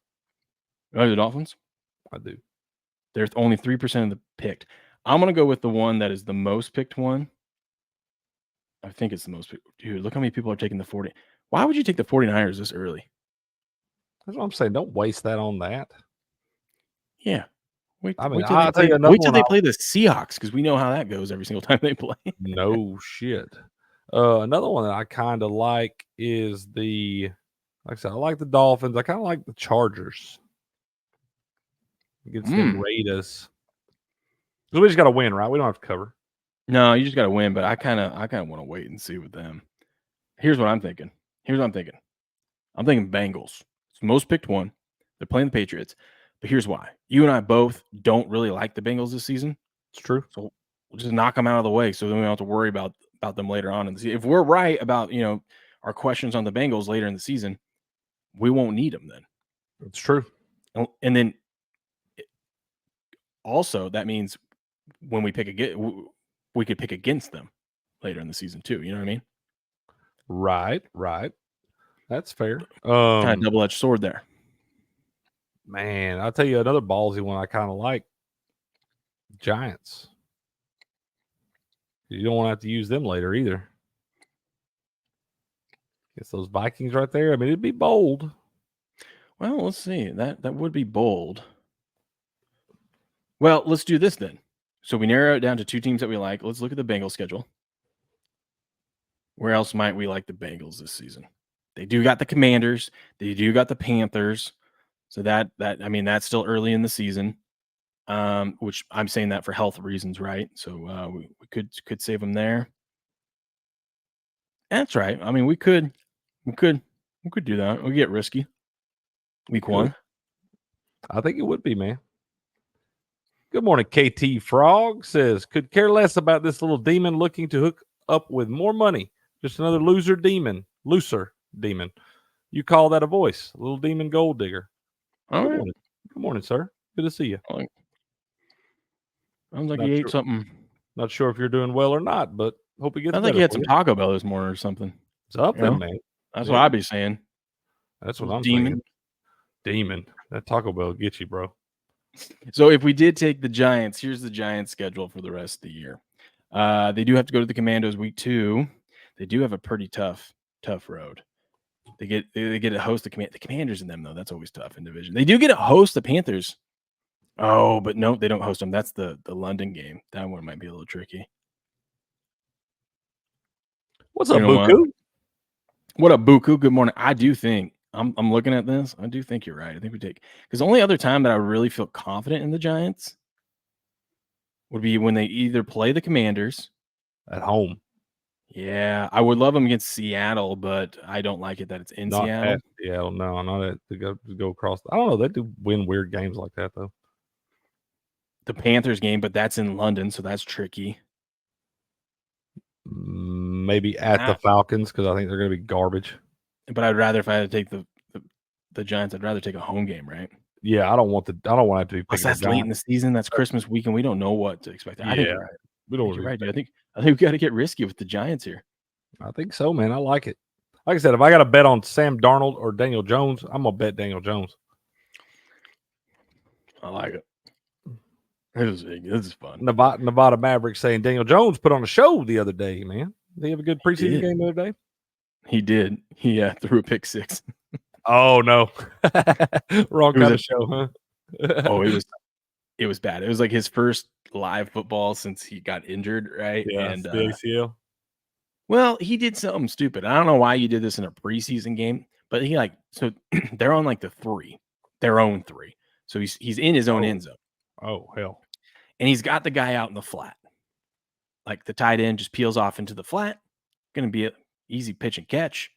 You like the Dolphins? I do. There's only 3% of the picked. I'm going to go with the one that is the most picked one. I think it's the most picked. Dude, look how many people are taking the 40. Why would you take the 49ers this early? That's what I'm saying. Don't waste that on that. Yeah. Wait till they play the Seahawks, because we know how that goes every single time they play. No shit. Another one that I kind of like is like I said, I like the Dolphins. I kind of like the Chargers. Against the Raiders. We just got to win, right? We don't have to cover. No, you just got to win, but I kind of want to wait and see with them. Here's what I'm thinking. I'm thinking Bengals. It's the most picked one. They're playing the Patriots. But here's why. You and I both don't really like the Bengals this season. It's true. So we'll just knock them out of the way, so then we don't have to worry about them later on in the season. If we're right about, our questions on the Bengals later in the season, we won't need them then. It's true. And then also, that means when we could pick against them later in the season too. You know what I mean? Right. That's fair. Kind of double-edged sword there. Man, I'll tell you another ballsy one I kind of like. Giants. You don't want to have to use them later either. Guess those Vikings right there. I mean, it'd be bold. Well, let's see. That would be bold. Well, let's do this then. So we narrow it down to 2 teams that we like. Let's look at the Bengals schedule. Where else might we like the Bengals this season? They do got the Commanders. They do got the Panthers. So that I mean, that's still early in the season. Which I'm saying that for health reasons, right? So we could save them there. That's right. I mean, we could do that. We get risky. Week 1. I think it would be, man. Good morning, KT Frog says, could care less about this little demon looking to hook up with more money. Just another looser demon. You call that a voice? Little demon gold digger. All right. Morning. Good morning, sir. Good to see you. Sounds like Not he sure. ate something. Not sure if you're doing well or not, but hope he gets I think better he had for some you. Taco Bell this morning or something. Something, You know? man. That's Yeah. what I'd be saying. That's what I'm Demon. saying. Demon. That Taco Bell will get you, bro. So if we did take the Giants, here's the Giants schedule for the rest of the year. They do have to go to the Commandos week 2. They do have a pretty tough road. They get to host the Commanders in them, though. That's always tough in division. They do get to host the Panthers. Oh, but no, they don't host them. That's the London game. That one might be a little tricky. What's up, Buku? What up, Buku? Good morning. I do think I'm looking at this. I do think you're right. I think we take, because the only other time that I really feel confident in the Giants would be when they either play the Commanders at home. Yeah, I would love them against Seattle, but I don't like it that it's in Not Seattle. at Seattle. No, not at to go across. I don't know. They do win weird games like that though. The Panthers game, but that's in London, so that's tricky. Maybe at the Falcons because I think they're going to be garbage. But I'd rather, if I had to take the Giants, I'd rather take a home game, right? Yeah, I don't want to have to be. Plus, that's late in the season. That's Christmas week, and we don't know what to expect. I think you're right. We don't. You're right, dude. I think we got to get risky with the Giants here. I think so, man. I like it. Like I said, if I got to bet on Sam Darnold or Daniel Jones, I'm gonna bet Daniel Jones. I like it. This is fun. Nevada Mavericks saying Daniel Jones put on a show the other day, man. Did he have a good preseason game the other day? He did. He threw a pick 6. Oh no, wrong kind of show, huh? Oh, it was bad. It was like his first live football since he got injured, right? Yeah, and the ACL. Well, he did something stupid. I don't know why you did this in a preseason game, but he so they're on like their own 3. So he's in his own end zone. Oh hell! And he's got the guy out in the flat. Like the tight end just peels off into the flat. Going to be an easy pitch and catch.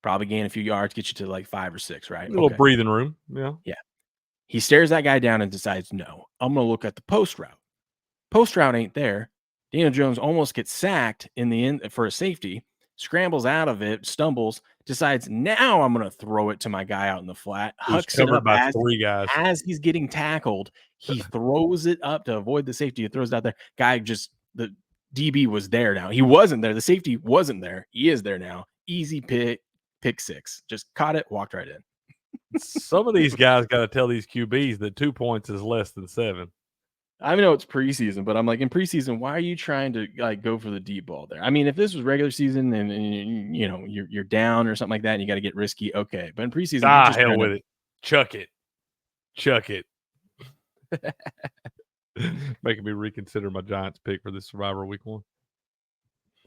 Probably gain a few yards, get you to like 5 or 6, right? A little breathing room. Yeah. Yeah. He stares that guy down and decides, no, I'm going to look at the post route. Post route ain't there. Daniel Jones almost gets sacked in the end for a safety, scrambles out of it, stumbles, decides now I'm going to throw it to my guy out in the flat. Hucks it up by 3 guys. As he's getting tackled, he throws it up to avoid the safety. He throws it out there. Guy the DB was there now. He wasn't there. The safety wasn't there. He is there now. Easy pick 6. Just caught it, walked right in. Some of these guys got to tell these QBs that 2 points is less than 7. I know it's preseason, but I'm like, in preseason, why are you trying to like go for the deep ball there? I mean, if this was regular season and you know you're down or something like that, and you got to get risky, okay. But in preseason, hell with it, chuck it. Making me reconsider my Giants pick for this Survivor Week 1.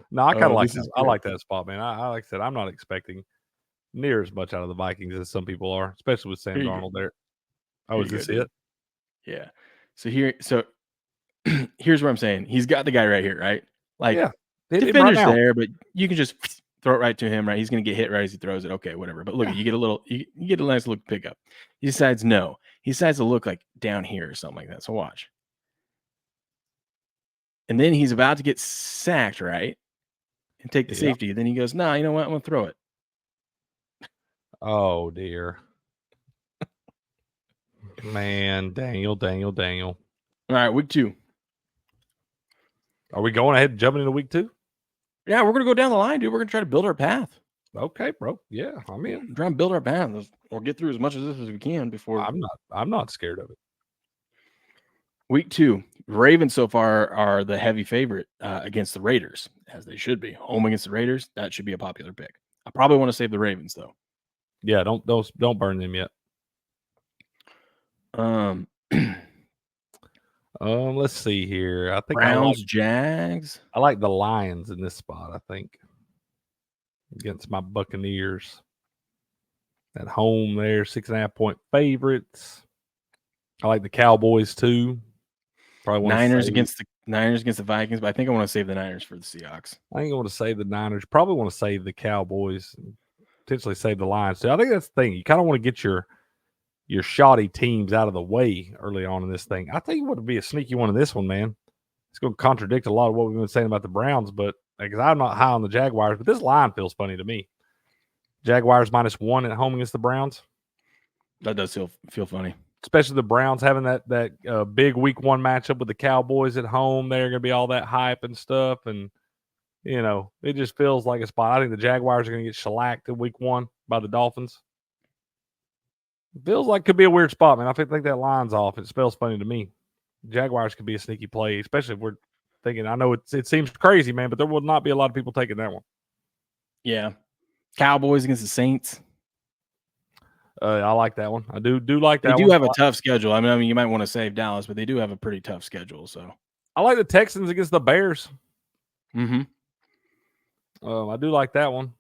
No, I kind of like that. I like that spot, man. I like I said, I'm not expecting near as much out of the Vikings as some people are, especially with Sam Darnold there. Oh, is this it? Yeah. So here's what I'm saying. He's got the guy right here, right? Like, defender's there, but you can just throw it right to him, right? He's going to get hit right as he throws it. Okay, whatever. But look, you get a nice look pickup. He decides no. He decides to look like down here or something like that. So watch. And then he's about to get sacked, right? And take the safety. Then he goes, no, you know what? I'm going to throw it. Oh, dear. Man, Daniel. All right, week 2. Are we going ahead and jumping into week 2? Yeah, we're going to go down the line, dude. We're going to try to build our path. Okay, bro. Yeah, I'm in. Try and build our band or get through as much of this as we can before. I'm not scared of it. Week 2, Ravens so far are the heavy favorite against the Raiders, as they should be. Home against the Raiders, that should be a popular pick. I probably want to save the Ravens though. Yeah, don't burn them yet. Let's see here. I think Browns, Jags. I like the Lions in this spot, I think. Against my Buccaneers. At home there, 6.5-point favorites. I like the Cowboys too. Probably Niners against the Vikings, but I think I want to save the Niners for the Seahawks. I think I want to save the Niners. Probably want to save the Cowboys. Potentially save the Lions too. I think that's the thing. You kind of want to get your shoddy teams out of the way early on in this thing. I think it would be a sneaky one in this one, man. It's going to contradict a lot of what we've been saying about the Browns, but because I'm not high on the Jaguars, but this line feels funny to me. Jaguars -1 at home against the Browns. That does feel funny. Especially the Browns having that big week 1 matchup with the Cowboys at home. They're going to be all that hype and stuff. And, it just feels like a spot. I think the Jaguars are going to get shellacked in week 1 by the Dolphins. It feels like it could be a weird spot, man. I think that line's off. It spells funny to me. Jaguars could be a sneaky play, especially if we're thinking, I know it seems crazy, man, but there will not be a lot of people taking that one. Yeah. Cowboys against the Saints. I like that one. I do like that one. They do have a tough schedule. I mean, you might want to save Dallas, but they do have a pretty tough schedule. So I like the Texans against the Bears. Mm-hmm. I do like that one.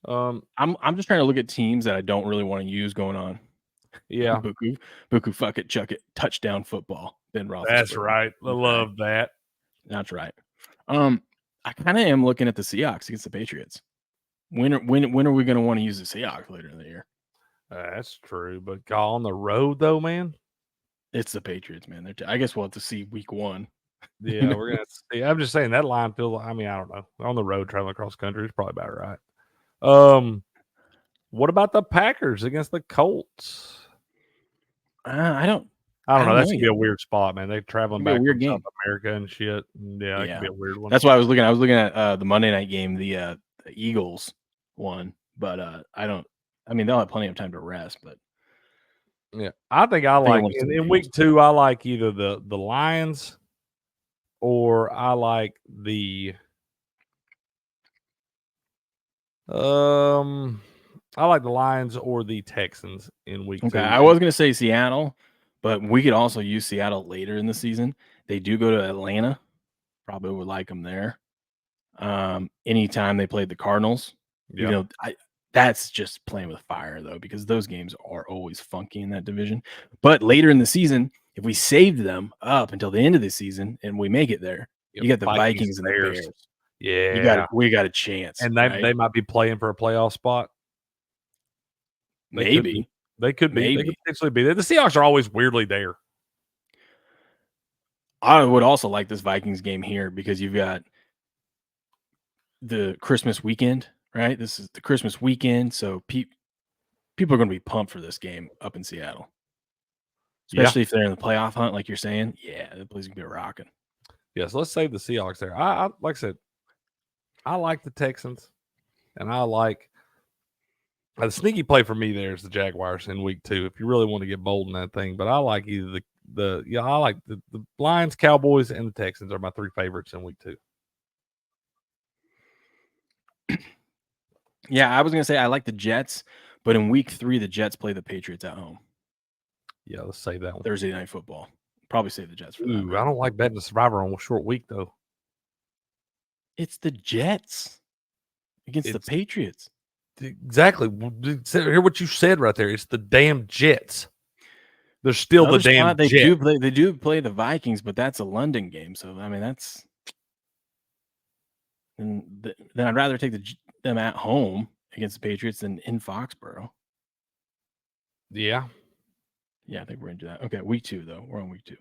I'm just trying to look at teams that I don't really want to use going on. Yeah. Buku, fuck it, chuck it, touchdown football. Ben Roethlisberger. That's right. I love that. That's right. I kind of am looking at the Seahawks against the Patriots. When are we going to want to use the Seahawks later in the year? That's true, but on the road though, man, it's the Patriots, man. I guess we'll have to see week 1. Yeah, we're gonna see. I'm just saying that line feels. I mean, I don't know. On the road, traveling across country is probably about right. What about the Packers against the Colts? I don't know. That's gonna be a weird spot, man. They're traveling back from South America and shit. Yeah, it could be a weird one. That's why I was looking. I was looking at the Monday night game, the Eagles one, but I mean, they'll have plenty of time to rest, but yeah, I think I like in week 2. I like either the Lions or I like the Lions or the Texans in week 2. Okay, I was gonna say Seattle, but we could also use Seattle later in the season. They do go to Atlanta. Probably would like them there. Anytime they played the Cardinals, that's just playing with fire, though, because those games are always funky in that division. But later in the season, if we saved them up until the end of the season and we make it there, you got the Vikings and the Bears. Yeah, we got a chance. And they might be playing for a playoff spot. Maybe. They could be. They could potentially be there. The Seahawks are always weirdly there. I would also like this Vikings game here because you've got the Christmas weekend. Right, this is the Christmas weekend, so people are going to be pumped for this game up in Seattle, especially if they're in the playoff hunt, like you're saying. Yeah, the place is going to be rocking. Yes, let's save the Seahawks there. I like I said, I like the Texans, and I like the sneaky play for me. There is the Jaguars in week 2. If you really want to get bold in that thing, but I like either I like the Lions, Cowboys, and the Texans are my 3 favorites in week 2. Yeah, I was going to say I like the Jets, but in week 3, the Jets play the Patriots at home. Yeah, let's save that one. Thursday Night Football. Probably save the Jets for that. I don't like betting the Survivor on a short week, though. It's the Jets against the Patriots. Exactly. Hear what you said right there. It's the damn Jets. They're still the damn Jets. They do play the Vikings, but that's a London game. So, I mean, that's... And then I'd rather take them at home against the Patriots than in Foxborough. Yeah. Yeah, I think we're into that. Okay, week 2, though. We're on week 2.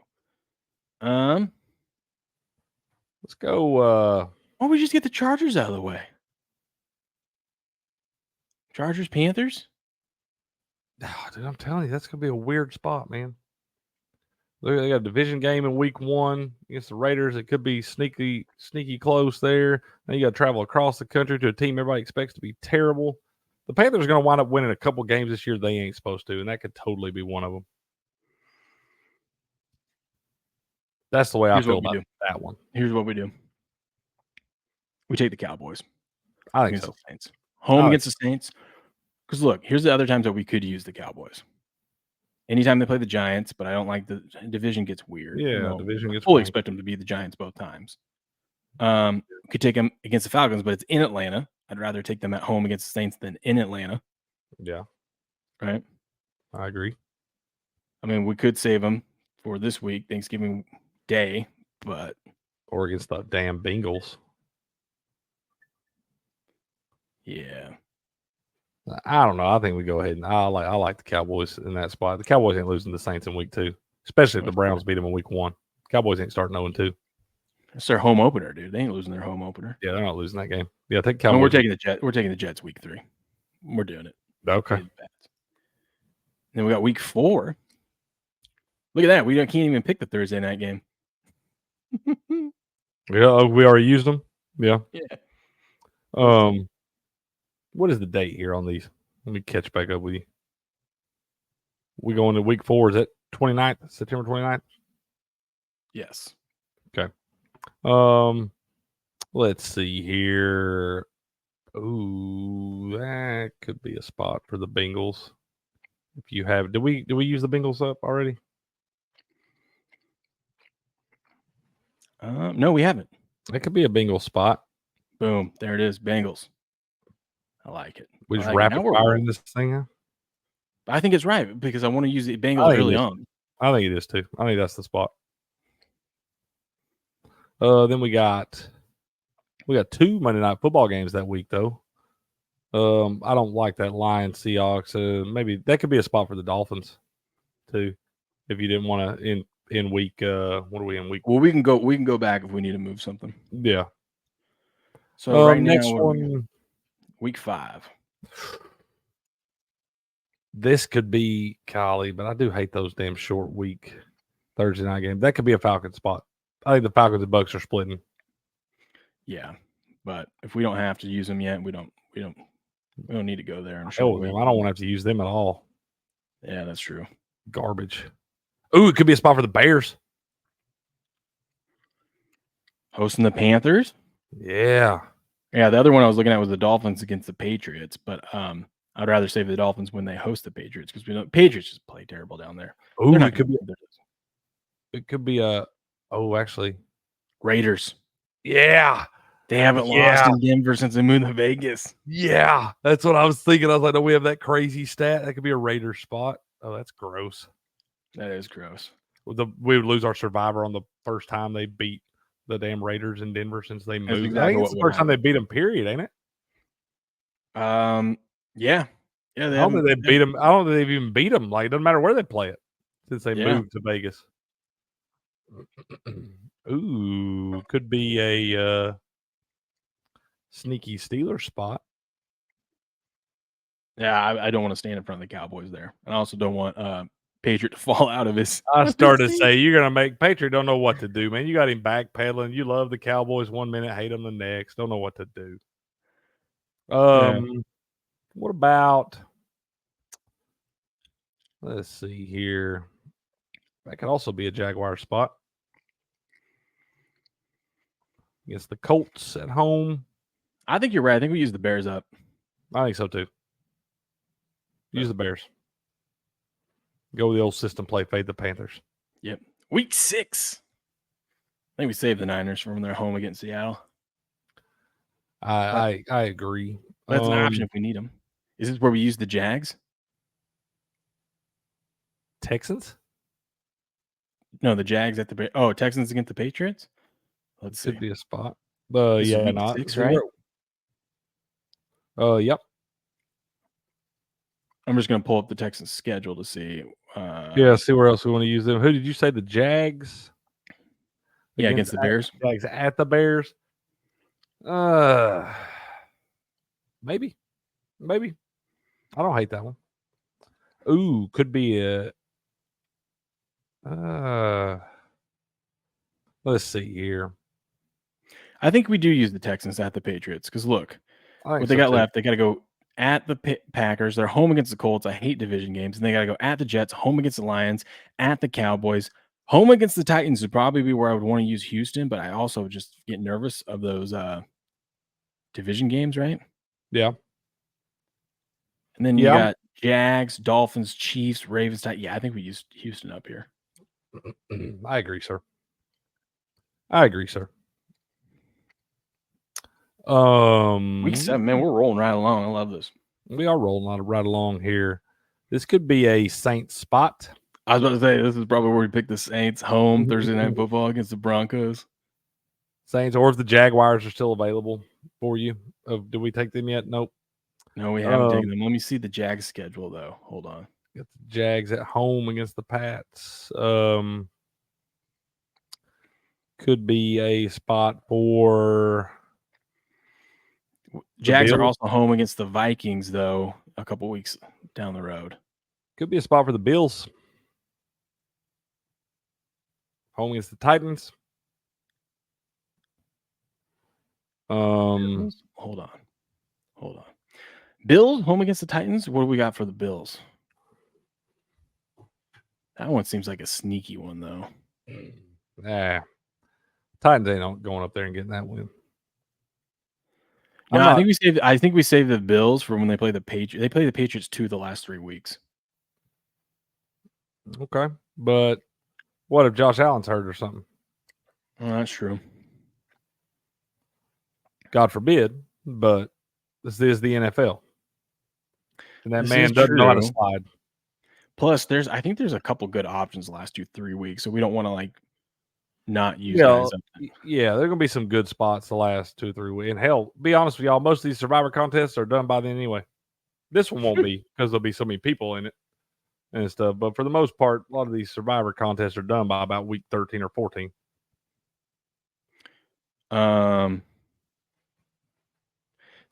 Let's go. Why don't we just get the Chargers out of the way? Chargers, Panthers? Oh, dude, I'm telling you, that's going to be a weird spot, man. They got a division game in week 1 against the Raiders. It could be sneaky close there. Now you got to travel across the country to a team everybody expects to be terrible. The Panthers are going to wind up winning a couple games this year they ain't supposed to, and that could totally be one of them. That's the way I feel about that one. Here's what we do. We take the Cowboys. I think against so. the Saints. Home against the Saints. Because look, here's the other times that we could use the Cowboys. Anytime they play the Giants, but I don't like the division gets weird. Yeah, division gets fully weird. expect them to be the Giants both times. Could take them against the Falcons, but it's in Atlanta. I'd rather take them at home against the Saints than in Atlanta. Yeah. Right? I agree. I mean, we could save them for this week, Thanksgiving Day, but or against the damn Bengals. Yeah. I don't know. I think we go ahead and I like the Cowboys in that spot. The Cowboys ain't losing the Saints in week 2, especially if the Browns beat them in week 1. Cowboys ain't starting 0-2. It's their home opener, dude. They ain't losing their home opener. Yeah, they're not losing that game. Yeah, I think Cowboys. And we're taking the Jets. We're taking the Jets week 3. We're doing it. Okay. Then we got week 4. Look at that. We can't even pick the Thursday night game. Yeah, we already used them. Yeah. Yeah. What is the date here on these? Let me catch back up with you. We go into week 4. Is it 29th? September 29th? Yes. Okay. Let's see here. Ooh, that could be a spot for the Bengals. If you have, did we use the Bengals up already? No, we haven't. That could be a Bengals spot. Boom. There it is. Bengals. I like it. We just rapid fire in this thing. Huh? I think it's right because I want to use the Bengals early on. I think it is too. I think that's the spot. Then we got 2 Monday Night Football games that week though. I don't like that Lions Seahawks. Maybe that could be a spot for the Dolphins too. If you didn't want to in week what are we in week? Well, we can go back if we need to move something. Yeah. So right next now one, week 5. This could be Kylie, but I do hate those damn short week Thursday night games. That could be a Falcon spot. I think the Falcons and Bucks are splitting. Yeah, but if we don't have to use them yet, we don't need to go there. I don't want to have to use them at all. Yeah, that's true. Garbage. Ooh, it could be a spot for the Bears. Hosting the Panthers? Yeah. Yeah, the other one I was looking at was the Dolphins against the Patriots, but I'd rather save the Dolphins when they host the Patriots because we know Patriots just play terrible down there. Ooh, it could be actually Raiders. Yeah. They haven't lost in Denver since they moved to Vegas. Yeah. That's what I was thinking. I was like, no, we have that crazy stat. That could be a Raiders spot. Oh, that's gross. That is gross. We would lose our survivor on the first time they beat the damn Raiders in Denver since they moved. Exactly I think it's the first time they beat them, period, ain't it? Yeah. I don't think they beat them. I don't think they've even beat them. Like, it doesn't matter where they play it since they moved to Vegas. Ooh, could be a sneaky Steelers spot. Yeah, I don't want to stand in front of the Cowboys there. And I also don't want Patriot to fall out of his. I started to say you're gonna make Patriot don't know what to do, man. You got him backpedaling. You love the Cowboys 1 minute, hate them the next. Don't know what to do. What about? Let's see here. That could also be a Jaguar spot against the Colts at home. I think you're right. I think we use the Bears up. I think so too. Use the Bears. Go with the old system play, fade the Panthers. Yep. Week 6. I think we saved the Niners from their home against Seattle. I agree. That's an option if we need them. Is this where we use the Jags? Texans? No, the Jags at the Texans against the Patriots. Let's see. Could be a spot. Yeah, not 6, right? Yep. I'm just gonna pull up the Texans schedule to see. See where else we want to use them. Who did you say? The Jags? Yeah, against the Bears. Jags at the Bears. Maybe. I don't hate that one. Ooh, could be a. Let's see here. I think we do use the Texans at the Patriots because look, what they got left, they got to go at the Packers. They're home against the Colts. I hate division games. And they got to go at the Jets, home against the Lions, at the Cowboys, home against the Titans would probably be where I would want to use Houston, but I also just get nervous of those division games, right? Yeah. And then you got Jags, Dolphins, Chiefs, Ravens. Yeah, I think we used Houston up here. I agree, sir. Week 7, man, we're rolling right along. I love this. We are rolling right along here. This could be a Saints spot. I was about to say, this is probably where we pick the Saints home Thursday Night Football against the Broncos. Saints, or if the Jaguars are still available for you. Did we take them yet? Nope. No, we haven't taken them. Let me see the Jags schedule, though. Hold on. Got the Jags at home against the Pats. Could be a spot for... Jags are also home against the Vikings, though, a couple weeks down the road. Could be a spot for the Bills. Home against the Titans. Hold on. Bills home against the Titans. What do we got for the Bills? That one seems like a sneaky one, though. Titans ain't going up there and getting that win. No, I think we saved the Bills for when they play the Patriots. They play the Patriots 2 the last 3 weeks. Okay, but what if Josh Allen's hurt or something? Well, that's true. God forbid, but this is the NFL, and that man doesn't know how to slide. Plus, I think there's a couple good options the last 2-3 weeks, so we don't want to not use guys up there. Yeah, there are gonna be some good spots the last 2-3 weeks. And hell, be honest with y'all, most of these Survivor contests are done by then anyway. This one won't be because there'll be so many people in it and stuff. But for the most part, a lot of these Survivor contests are done by about week 13 or 14.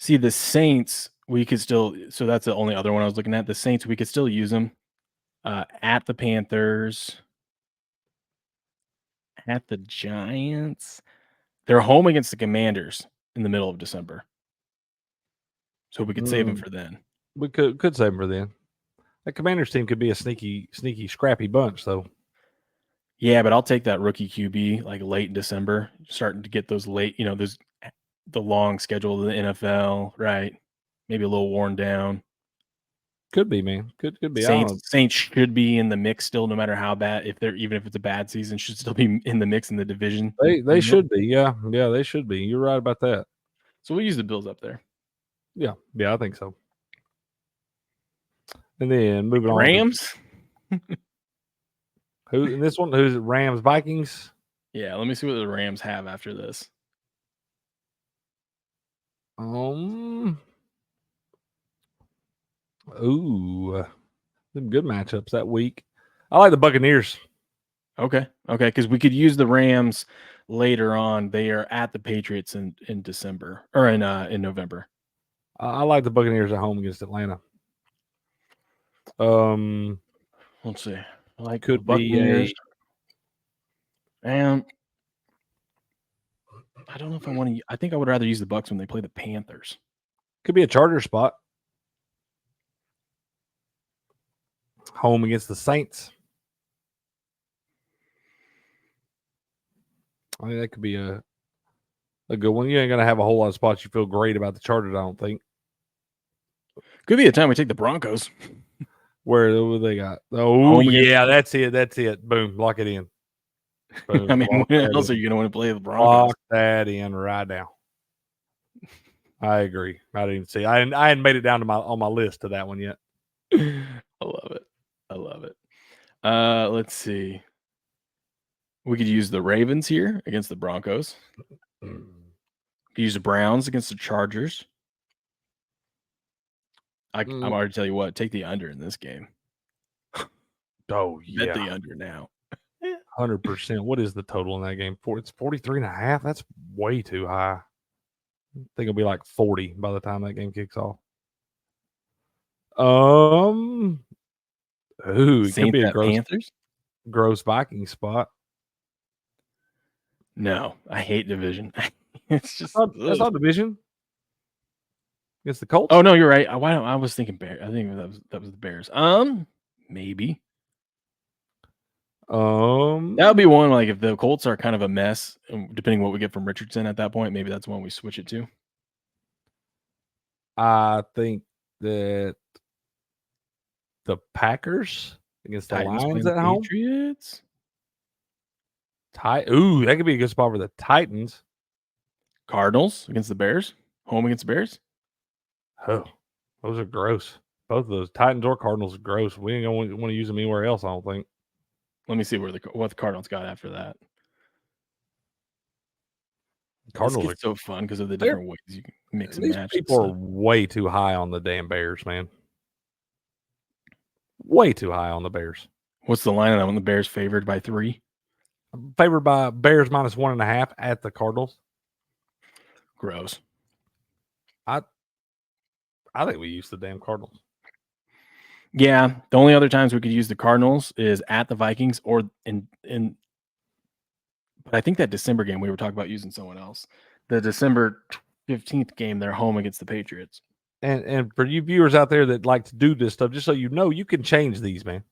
See, the Saints, we could still. So that's the only other one I was looking at. The Saints, we could still use them at the Panthers, at the Giants. They're home against the Commanders in the middle of December, so we could save them for then. We could save them for then. That Commanders team could be a sneaky, scrappy bunch, though. Yeah, but I'll take that rookie QB late in December, starting to get those late. There's the long schedule of the NFL, right? Maybe a little worn down. Could be, man. Could be. Saints should be in the mix still, no matter how bad. Even if it's a bad season, should still be in the mix in the division. They should be. Yeah, they should be. You're right about that. So we'll use the Bills up there. Yeah, I think so. And then moving on. Rams. Who in this one? Who's it? Rams, Vikings. Yeah, let me see what the Rams have after this. Some good matchups that week. I like the Buccaneers. Okay, because we could use the Rams later on. They are at the Patriots in December or in November. I like the Buccaneers at home against Atlanta. Let's see. I like could Buccaneers. And I don't know if I want to. I think I would rather use the Bucs when they play the Panthers. Could be a Charger spot. Home against the Saints. I think that could be a good one. You ain't gonna have a whole lot of spots you feel great about the Chargers, I don't think. Could be a time we take the Broncos. Where they got? Oh, yeah, that's it. Boom, lock it in. Boom, I mean, when else are you going to want to play the Broncos? Lock that in right now. I agree. I didn't even see. I hadn't made it down to on my list to that one yet. I love it. Let's see. We could use the Ravens here against the Broncos. We could use the Browns against the Chargers. I'm already tell you what, take the under in this game. Oh, yeah. Bet the under now. 100%. What is the total in that game? It's 43.5. That's way too high. I think it'll be like 40 by the time that game kicks off. It could be a gross Viking spot. No, I hate division. It's just that's not division. against the Colts? Oh no, you're right. Why don't I was thinking Bears. I think that was the Bears. Maybe that would be one. Like if the Colts are kind of a mess, depending what we get from Richardson at that point, maybe that's one we switch it to. I think that the Packers against the Titans Lions playing at home. Patriots. Ooh, that could be a good spot for the Titans. Cardinals against the Bears. Home against the Bears. Oh, those are gross. Both of those Titans or Cardinals are gross. We ain't gonna want to use them anywhere else, I don't think. Let me see what the Cardinals got after that. Cardinals are so fun because of the they're- different ways you can mix and These match. people are way too high on the damn Bears, man. Way too high on the Bears. What's the line on that one? The Bears favored by 3. Favored by Bears minus 1.5 at the Cardinals. Gross. I think we use the damn Cardinals. Yeah, the only other times we could use the Cardinals is at the Vikings or in. But I think that December game we were talking about using someone else. The December 15th game, they're home against the Patriots. And for you viewers out there that like to do this stuff, just so you know, you can change these, man.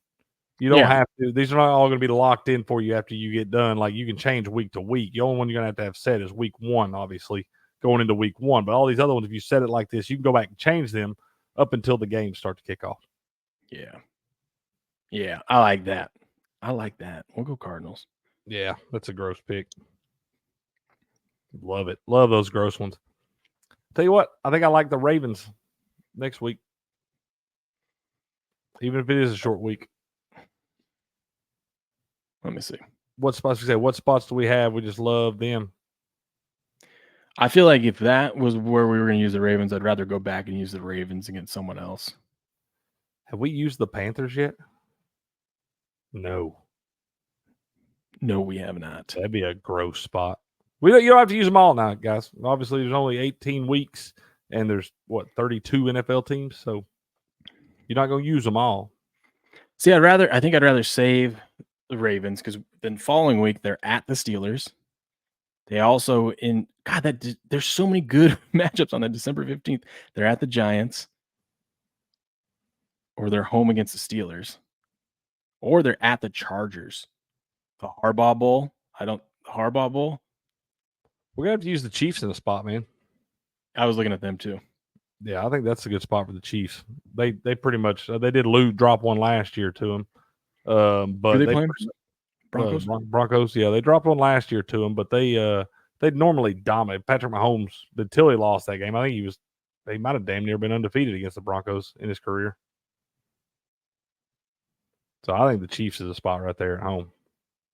You don't have to. These are not all going to be locked in for you after you get done. Like you can change week to week. The only one you're going to have set is week 1, obviously, going into week 1. But all these other ones, if you set it like this, you can go back and change them up until the games start to kick off. Yeah. Yeah, I like that. We'll go Cardinals. Yeah, that's a gross pick. Love it. Love those gross ones. Tell you what, I think I like the Ravens next week. Even if it is a short week. Let me see. What spots we say? What spots do we have? We just love them. I feel like if that was where we were going to use the Ravens, I'd rather go back and use the Ravens against someone else. Have we used the Panthers yet? No. No, we have not. That'd be a gross spot. You don't have to use them all now, guys. Obviously, there's only 18 weeks, and there's, 32 NFL teams, so you're not going to use them all. See, I think I'd rather save the Ravens because then following week, they're at the Steelers. They also there's so many good matchups on that December 15th. They're at the Giants, or they're home against the Steelers, or they're at the Chargers. The Harbaugh Bowl. Harbaugh Bowl. We're going to have to use the Chiefs in the spot, man. I was looking at them too. Yeah, I think that's a good spot for the Chiefs. They pretty much they did drop one last year to them, but they play Broncos. Broncos, yeah, they dropped one last year to them, but they normally dominate. Patrick Mahomes until he lost that game. I think they might have damn near been undefeated against the Broncos in his career. So I think the Chiefs is a spot right there at home.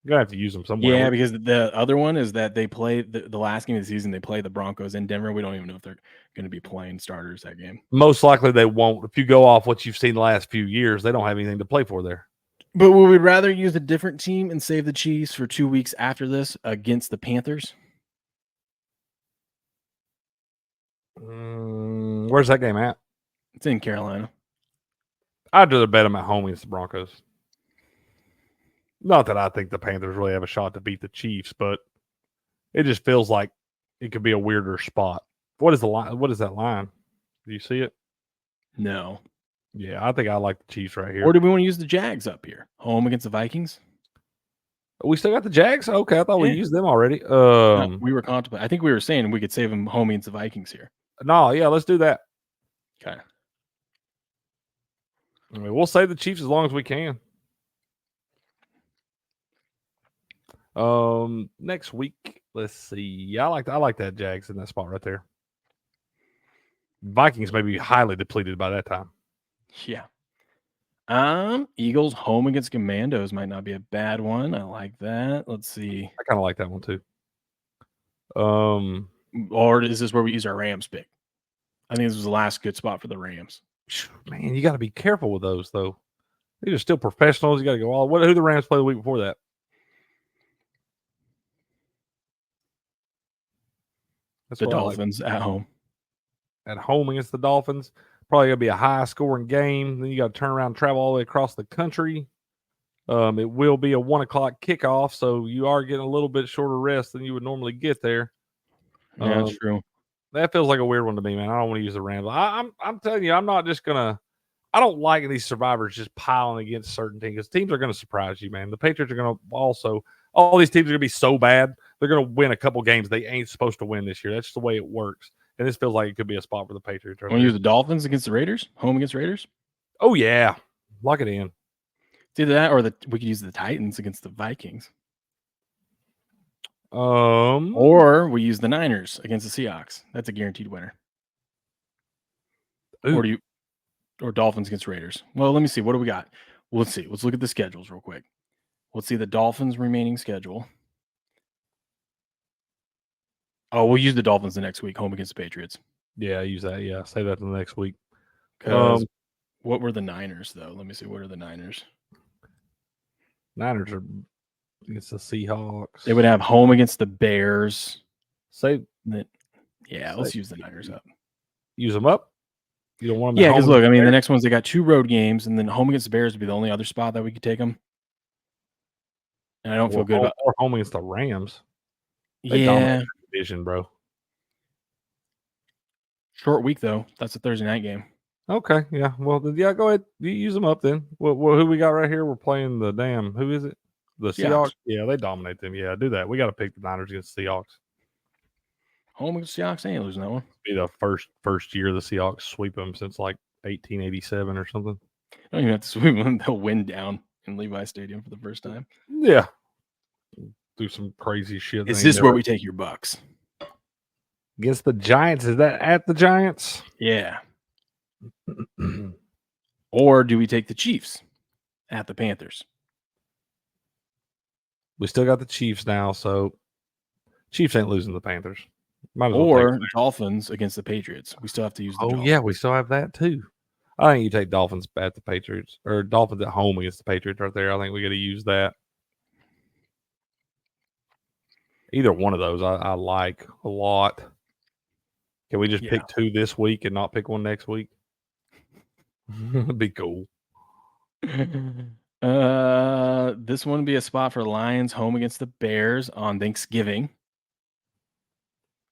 You're gonna have to use them somewhere. Yeah, because the other one is that they play the last game of the season. They play the Broncos in Denver. We don't even know if they're going to be playing starters that game. Most likely they won't. If you go off what you've seen the last few years, they don't have anything to play for there. But would we rather use a different team and save the Chiefs for 2 weeks after this against the Panthers? Where's that game at? It's in Carolina. I'd rather bet them at home against the Broncos. Not that I think the Panthers really have a shot to beat the Chiefs, but it just feels like it could be a weirder spot. What is the line? What is that line? Do you see it? No. Yeah, I think I like the Chiefs right here. Or do we want to use the Jags up here? Home against the Vikings? We still got the Jags? Okay, I thought we used them already. No, we were contemplating. I think we were saying we could save them home against the Vikings here. No, yeah, let's do that. Okay. I mean, we'll save the Chiefs as long as we can. Next week, let's see. I like that Jags in that spot right there. Vikings may be highly depleted by that time. Yeah. Eagles home against Commandos might not be a bad one. I like that. Let's see. I kind of like that one too. Or is this where we use our Rams pick? I think this was the last good spot for the Rams. Man, you got to be careful with those though. These are still professionals. You got to go all. Who the Rams play the week before that? That's the Dolphins at home. At home against the Dolphins. Probably going to be a high-scoring game. Then you got to turn around and travel all the way across the country. It will be a 1:00 kickoff, so you are getting a little bit shorter rest than you would normally get there. Yeah, that's true. That feels like a weird one to me, man. I don't want to use the Rams. I'm telling you, I'm not just gonna. I don't like these survivors just piling against certain teams because teams are going to surprise you, man. The Patriots are going to also. All these teams are going to be so bad they're going to win a couple games they ain't supposed to win this year. That's just the way it works. And this feels like it could be a spot for the Patriots. Want to use the Dolphins against the Raiders? Home against Raiders? Oh yeah, lock it in. It's either that or we could use the Titans against the Vikings. Or we use the Niners against the Seahawks. That's a guaranteed winner. Ooh. Or Dolphins against Raiders. Well, let me see. What do we got? Well, let's see. Let's look at the schedules real quick. Let's see the Dolphins' remaining schedule. Oh, we'll use the Dolphins the next week, home against the Patriots. Yeah, use that. Yeah, say that the next week. Because what were the Niners, though? Let me see. What are the Niners? Niners are against the Seahawks. They would have home against the Bears. Say that. Yeah, let's use the Niners up. Use them up. You don't want them. Yeah, because look, I mean, the next ones they got 2 road games, and then home against the Bears would be the only other spot that we could take them. And I don't feel good about or home against the Rams. They dominate the division, bro. Short week though. That's a Thursday night game. Okay, yeah. Well, then, yeah, go ahead. You use them up then. Well, who we got right here? We're playing the damn. Who is it? The Seahawks. Yeah, they dominate them. Yeah, do that. We got to pick the Niners against the Seahawks. Home against the Seahawks, they ain't losing that one. Be the first year the Seahawks sweep them since like 1887 or something. Don't even have to sweep them. They'll win down in Levi Stadium for the first time. Yeah. Do some crazy shit. Is this where we take your Bucks? Against the Giants? Is that at the Giants? Yeah. Or do we take the Chiefs at the Panthers? We still got the Chiefs now, so Chiefs ain't losing the Panthers. Or Dolphins against the Patriots. We still have to use the Dolphins. Yeah, we still have that too. I think you take Dolphins at the Patriots or Dolphins at home against the Patriots right there. I think we got to use that. Either one of those I like a lot. Can we just pick 2 this week and not pick one next week? It'd be cool. This one would be a spot for Lions home against the Bears on Thanksgiving.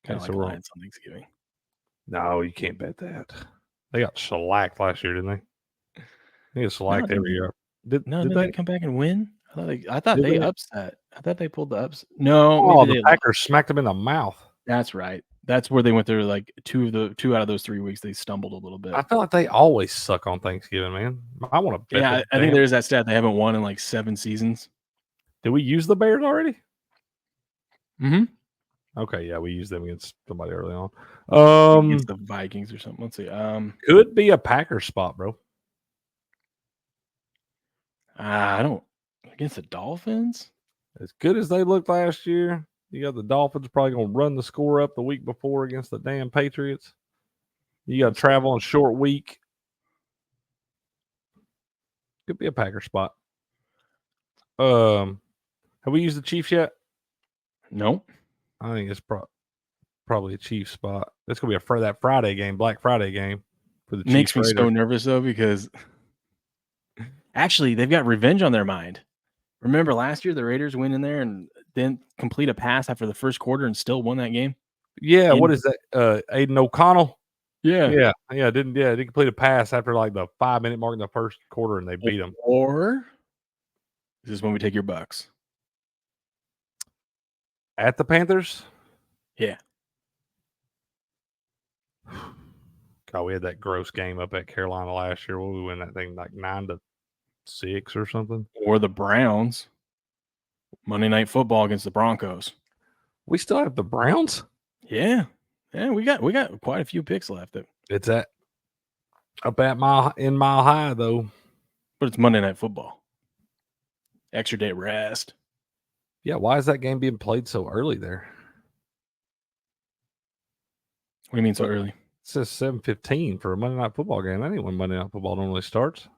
Kind of like Lions on Thanksgiving. No, you can't bet that. They got shellacked last year, didn't they? They get shellacked every year. Did they come back and win? I thought they upset. I thought they pulled the ups. No, the Packers smacked them in the mouth. That's right. That's where they went through like 2 out of those 3 weeks. They stumbled a little bit. I feel like they always suck on Thanksgiving, man. I want to bet. Yeah, I think there's that stat. They haven't won in like 7 seasons. Did we use the Bears already? Mm-hmm. Okay, yeah, we used them against somebody early on. Against the Vikings or something. Let's see. Could be a Packers spot, bro. I don't against the Dolphins. As good as they looked last year, you got the Dolphins probably gonna run the score up the week before against the damn Patriots. You got to travel on a short week. Could be a Packer spot. Have we used the Chiefs yet? No. I think it's probably a Chiefs spot. It's gonna be that Friday game, Black Friday game for the Chiefs. Makes me so nervous though because actually they've got revenge on their mind. Remember last year the Raiders went in there and didn't complete a pass after the first quarter and still won that game. Yeah, what is that? Aiden O'Connell. Yeah. Didn't complete a pass after like the 5-minute mark in the first quarter and they beat them. Or this is when we take your Bucks at the Panthers. Yeah. God, we had that gross game up at Carolina last year. We win that thing like 9-6 or something. Or the Browns. Monday Night Football against the Broncos. We still have the Browns? Yeah. Yeah, we got quite a few picks left. It's up at Mile High though. But it's Monday Night Football. Extra day rest. Yeah, why is that game being played so early there? What do you mean so early? It says 7:15 for a Monday Night Football game. That ain't when Monday Night Football normally starts.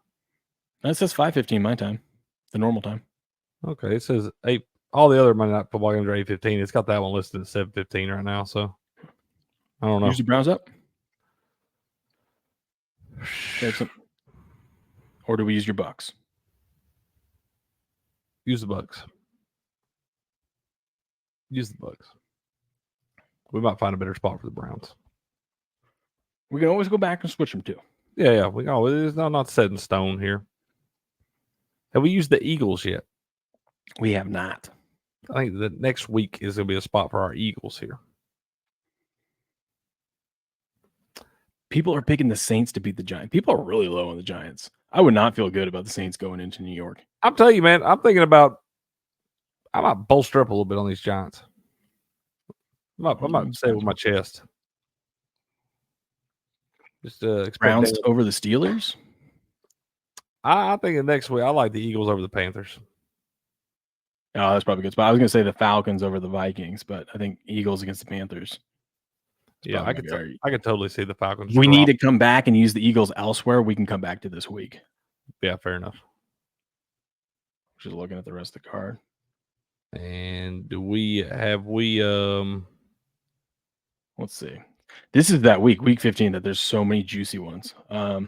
That says 5:15 my time, the normal time. Okay, it says 8. All the other Monday Night Football games are 8:15. It's got that one listed at 7:15 right now. So I don't know. Use the Browns up, or do we use your Bucks? Use the Bucks. Use the Bucks. We might find a better spot for the Browns. We can always go back and switch them too. Yeah. We know it's not set in stone here. Have we used the Eagles yet? We have not. I think the next week is going to be a spot for our Eagles here. People are picking the Saints to beat the Giants. People are really low on the Giants. I would not feel good about the Saints going into New York. I'm telling you, man, I'm thinking about I might bolster up a little bit on these Giants. I might say it with my chest. Just expect Browns Daniel- over the Steelers. I think the next week I like the Eagles over the Panthers. Oh, that's probably a good spot. I was going to say the Falcons over the Vikings, but I think Eagles against the Panthers. Yeah, I could totally see the Falcons. We drop. need to come back and use the Eagles elsewhere. We can come back to this week. Yeah, fair enough. Just looking at the rest of the card. And let's see. This is that week 15, that there's so many juicy ones. I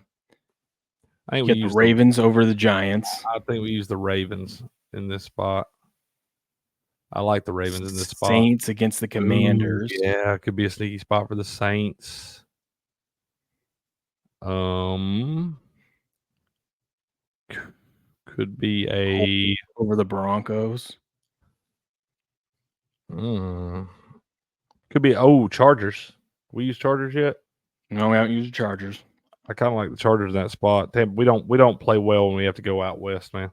think we get the Ravens over the Giants. I think we use the Ravens in this spot. I like the Ravens in this spot. Saints against the Commanders. Ooh, yeah, it could be a sneaky spot for the Saints. Could be a over the Broncos. Could be Chargers. We use Chargers yet? No, we haven't used the Chargers. I kind of like the Chargers in that spot. We don't play well when we have to go out west, man.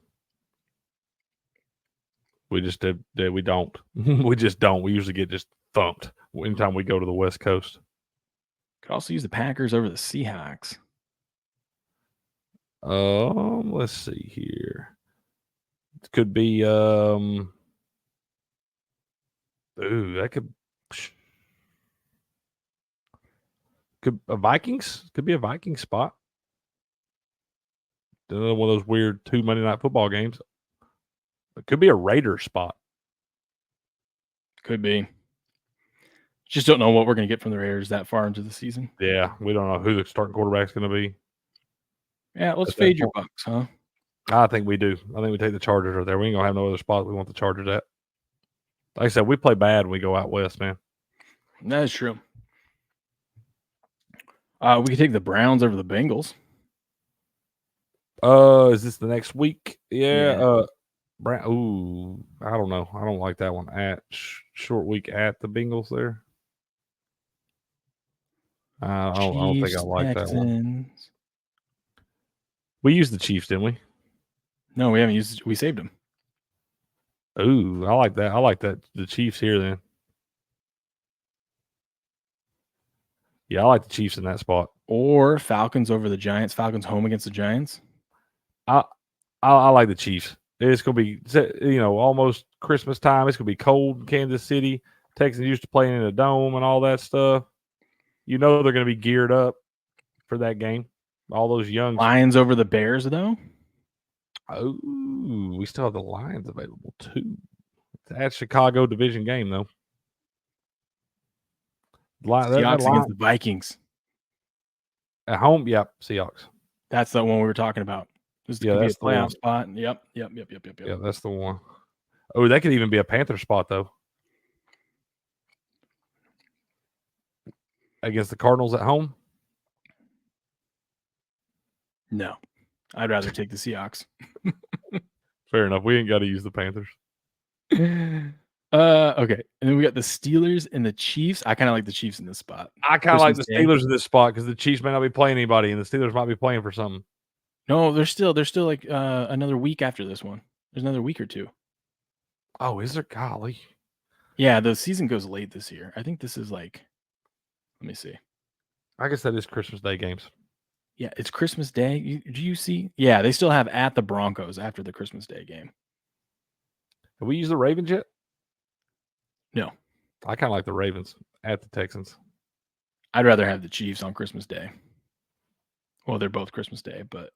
We just we don't. We just don't. We usually get just thumped anytime we go to the West Coast. Could also use the Packers over the Seahawks. Let's see here. It could be that could a Vikings. Could be a Viking spot. One of those weird 2 Monday Night Football games. It could be a Raider spot. Could be. Just don't know what we're going to get from the Raiders that far into the season. Yeah, we don't know who the starting quarterback's going to be. Yeah, let's fade your Bucks, huh? I think we do. I think we take the Chargers right there. We ain't going to have no other spot we want the Chargers at. Like I said, we play bad when we go out west, man. That is true. We could take the Browns over the Bengals. Is this the next week? Yeah. Ooh, I don't know. I don't like that one. At short week at the Bengals there. I don't think I like that one. We used the Chiefs, didn't we? No, we haven't used. We saved them. Ooh, I like that. I like that. The Chiefs here then. Yeah, I like the Chiefs in that spot. Or Falcons over the Giants. Falcons home against the Giants. I like the Chiefs. It's going to be, almost Christmas time. It's going to be cold in Kansas City. Texans used to playing in a dome and all that stuff. They're going to be geared up for that game. All those young Lions over the Bears, though. Oh, we still have the Lions available too. That Chicago division game though. Seahawks against the Vikings at home. Yep, Seahawks. That's the one we were talking about. This could be a playoff spot. Yep. Yeah, that's the one. Oh, that could even be a Panther spot though. Against the Cardinals at home. No, I'd rather take the Seahawks. Fair enough. We ain't got to use the Panthers. Okay. And then we got the Steelers and the Chiefs. I kind of like the Chiefs in this spot. I kind of like the Steelers in this spot because the Chiefs may not be playing anybody and the Steelers might be playing for something. No, they're still like another week after this one. There's another week or two. Oh, is there? Golly. Yeah, the season goes late this year. I think this is like, let me see. I guess that is Christmas Day games. Yeah, it's Christmas Day. Do you see? Yeah, they still have at the Broncos after the Christmas Day game. Have we used the Ravens yet? No. I kind of like the Ravens at the Texans. I'd rather have the Chiefs on Christmas Day. Well, they're both Christmas Day, but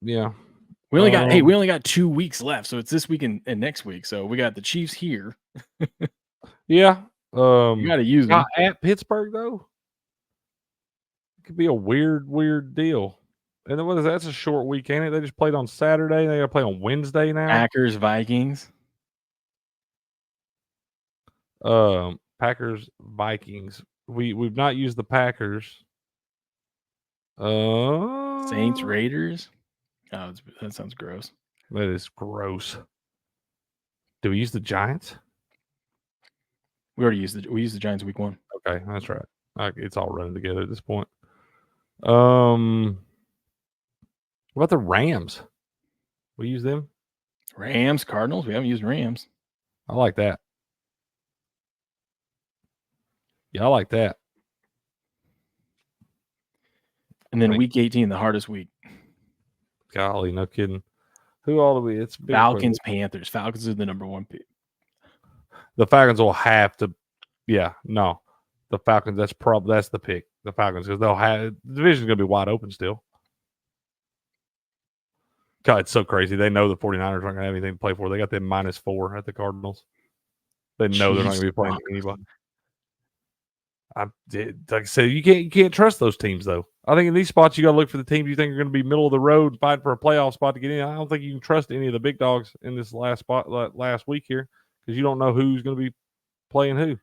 yeah. We only got 2 weeks left, so it's this week and next week. So we got the Chiefs here. Yeah. You got to use them. At Pittsburgh though. It could be a weird deal. And then what is that? That's a short week, ain't it? They just played on Saturday. They got to play on Wednesday now. Packers, Vikings. Packers, Vikings. We've not used the Packers. Saints, Raiders. Oh, that sounds gross. That is gross. Do we use the Giants? We already used the Giants week 1. Okay, that's right. It's all running together at this point. What about the Rams? We use them? Rams, Cardinals. We haven't used Rams. I like that. Yeah, I like that. And then week 18, the hardest week. Golly, no kidding. Who all do we? It's big Falcons, Panthers. Falcons are the number 1 pick. The Falcons will have to. Yeah, no, the Falcons. That's the pick. The Falcons, because they'll have the division's going to be wide open still. God, it's so crazy. They know the 49ers aren't going to have anything to play for. They got them -4 at the Cardinals. They know they're not going to be playing anybody. Like I said, you can't trust those teams though. I think in these spots you got to look for the teams you think are going to be middle of the road, fighting for a playoff spot to get in. I don't think you can trust any of the big dogs in this last week here because you don't know who's going to be playing who.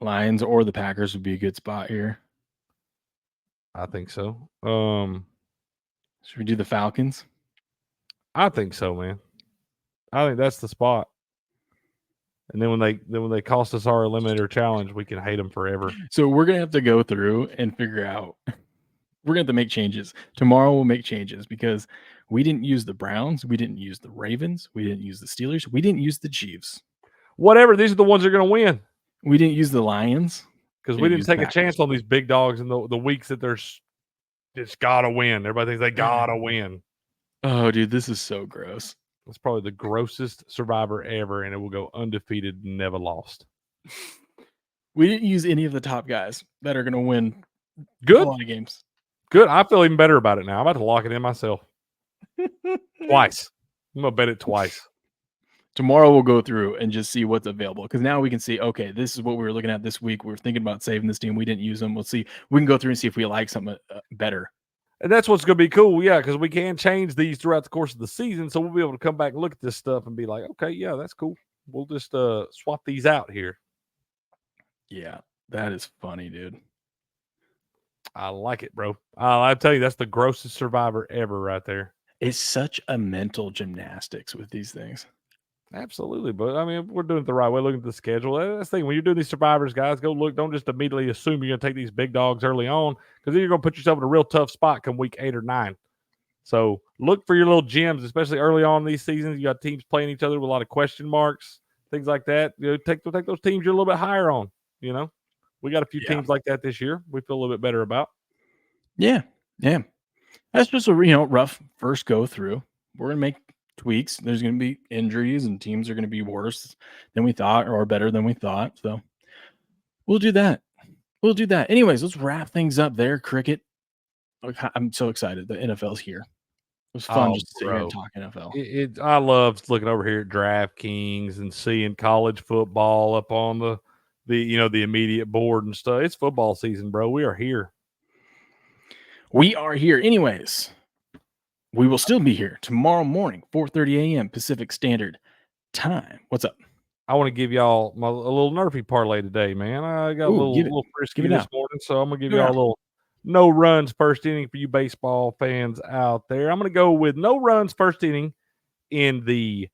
Lions or the Packers would be a good spot here. I think so. Should we do the Falcons? I think so, man. I think that's the spot. And then when they cost us our eliminator challenge, we can hate them forever. So we're gonna have to go through and figure out. We're gonna have to make changes. Tomorrow we'll make changes because we didn't use the Browns, we didn't use the Ravens, we didn't use the Steelers, we didn't use the Chiefs. Whatever, these are the ones that are gonna win. We didn't use the Lions because we didn't take a chance on these big dogs in the weeks that they're just gotta win. Everybody thinks they gotta win. Oh, dude, this is so gross. It's probably the grossest Survivor ever, and it will go undefeated, never lost. We didn't use any of the top guys that are going to win a lot of games. Good. I feel even better about it now. I'm about to lock it in myself. Twice. I'm going to bet it twice. Tomorrow we'll go through and just see what's available because now we can see, okay, this is what we were looking at this week. We were thinking about saving this team. We didn't use them. We'll see. We can go through and see if we like something better. And that's what's going to be cool, yeah, because we can change these throughout the course of the season, so we'll be able to come back and look at this stuff and be like, okay, yeah, that's cool. We'll just swap these out here. Yeah, that is funny, dude. I like it, bro. I tell you, that's the grossest Survivor ever right there. It's such a mental gymnastics with these things. Absolutely, but I mean, we're doing it the right way. Looking at the schedule. That's the thing. When you're doing these Survivors, guys, go look. Don't just immediately assume you're going to take these big dogs early on because then you're going to put yourself in a real tough spot come week 8 or 9. So look for your little gems, especially early on in these seasons. You got teams playing each other with a lot of question marks, things like that. You know, take those teams you're a little bit higher on. You know, we got a few teams like that this year. We feel a little bit better about. Yeah. That's just a rough first go through. We're gonna make tweaks. There's going to be injuries and teams are going to be worse than we thought or better than we thought. So we'll do that. Anyways, let's wrap things up there. Cricket. I'm so excited. The NFL's here. It was fun just to sit here and talk NFL. I love looking over here at DraftKings and seeing college football up on the immediate board and stuff. It's football season, bro. We are here. Anyways, we will still be here tomorrow morning, 4:30 a.m. Pacific Standard Time. What's up? I want to give y'all a little Nerfy parlay today, man. I got a little frisky this morning, so I'm going to give y'all a little no runs first inning for you baseball fans out there. I'm going to go with no runs first inning in the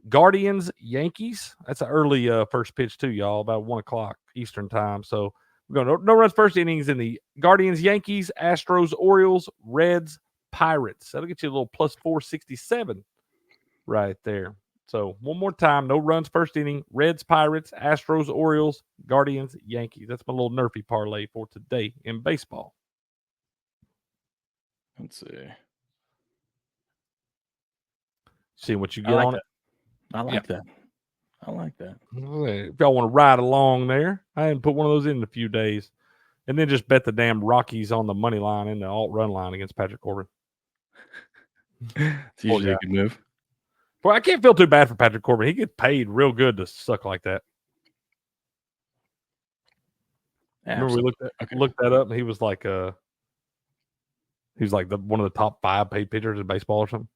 Guardians Yankees. That's an early first pitch too, y'all, about 1 o'clock Eastern time. So we're going no runs first innings in the Guardians Yankees, Astros, Orioles, Reds, Pirates. That'll get you a little plus 467 right there. So one more time, no runs first inning, Reds, Pirates, Astros, Orioles, Guardians, Yankees. That's my little Nerfy parlay for today in baseball. Let's see. See what you get on it. I like that. If y'all want to ride along there, I hadn't put one of those in a few days. And then just bet the damn Rockies on the money line and the alt run line against Patrick Corbin. It's usually a good move. Boy, I can't feel too bad for Patrick Corbin. He gets paid real good to suck like that. Remember we looked that up, and he was like one of the top 5 paid pitchers in baseball or something.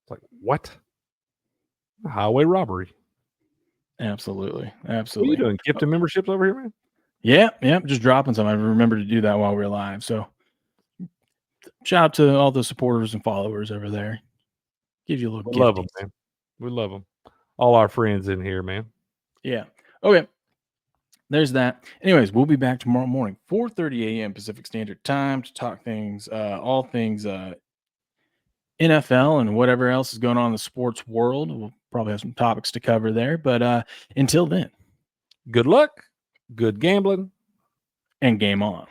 It's like, what? Highway robbery. Absolutely. What are you doing? Gifting memberships over here, man? Yeah, just dropping some. I remember to do that while we were live. So shout out to all the supporters and followers over there. Give you a little We love them, gifties. man. We love them. All our friends in here, man. Yeah. Okay. There's that. Anyways, we'll be back tomorrow morning, 4:30 a.m. Pacific Standard Time to talk things, all things NFL and whatever else is going on in the sports world. We'll probably have some topics to cover there. But until then, good luck, good gambling, and game on.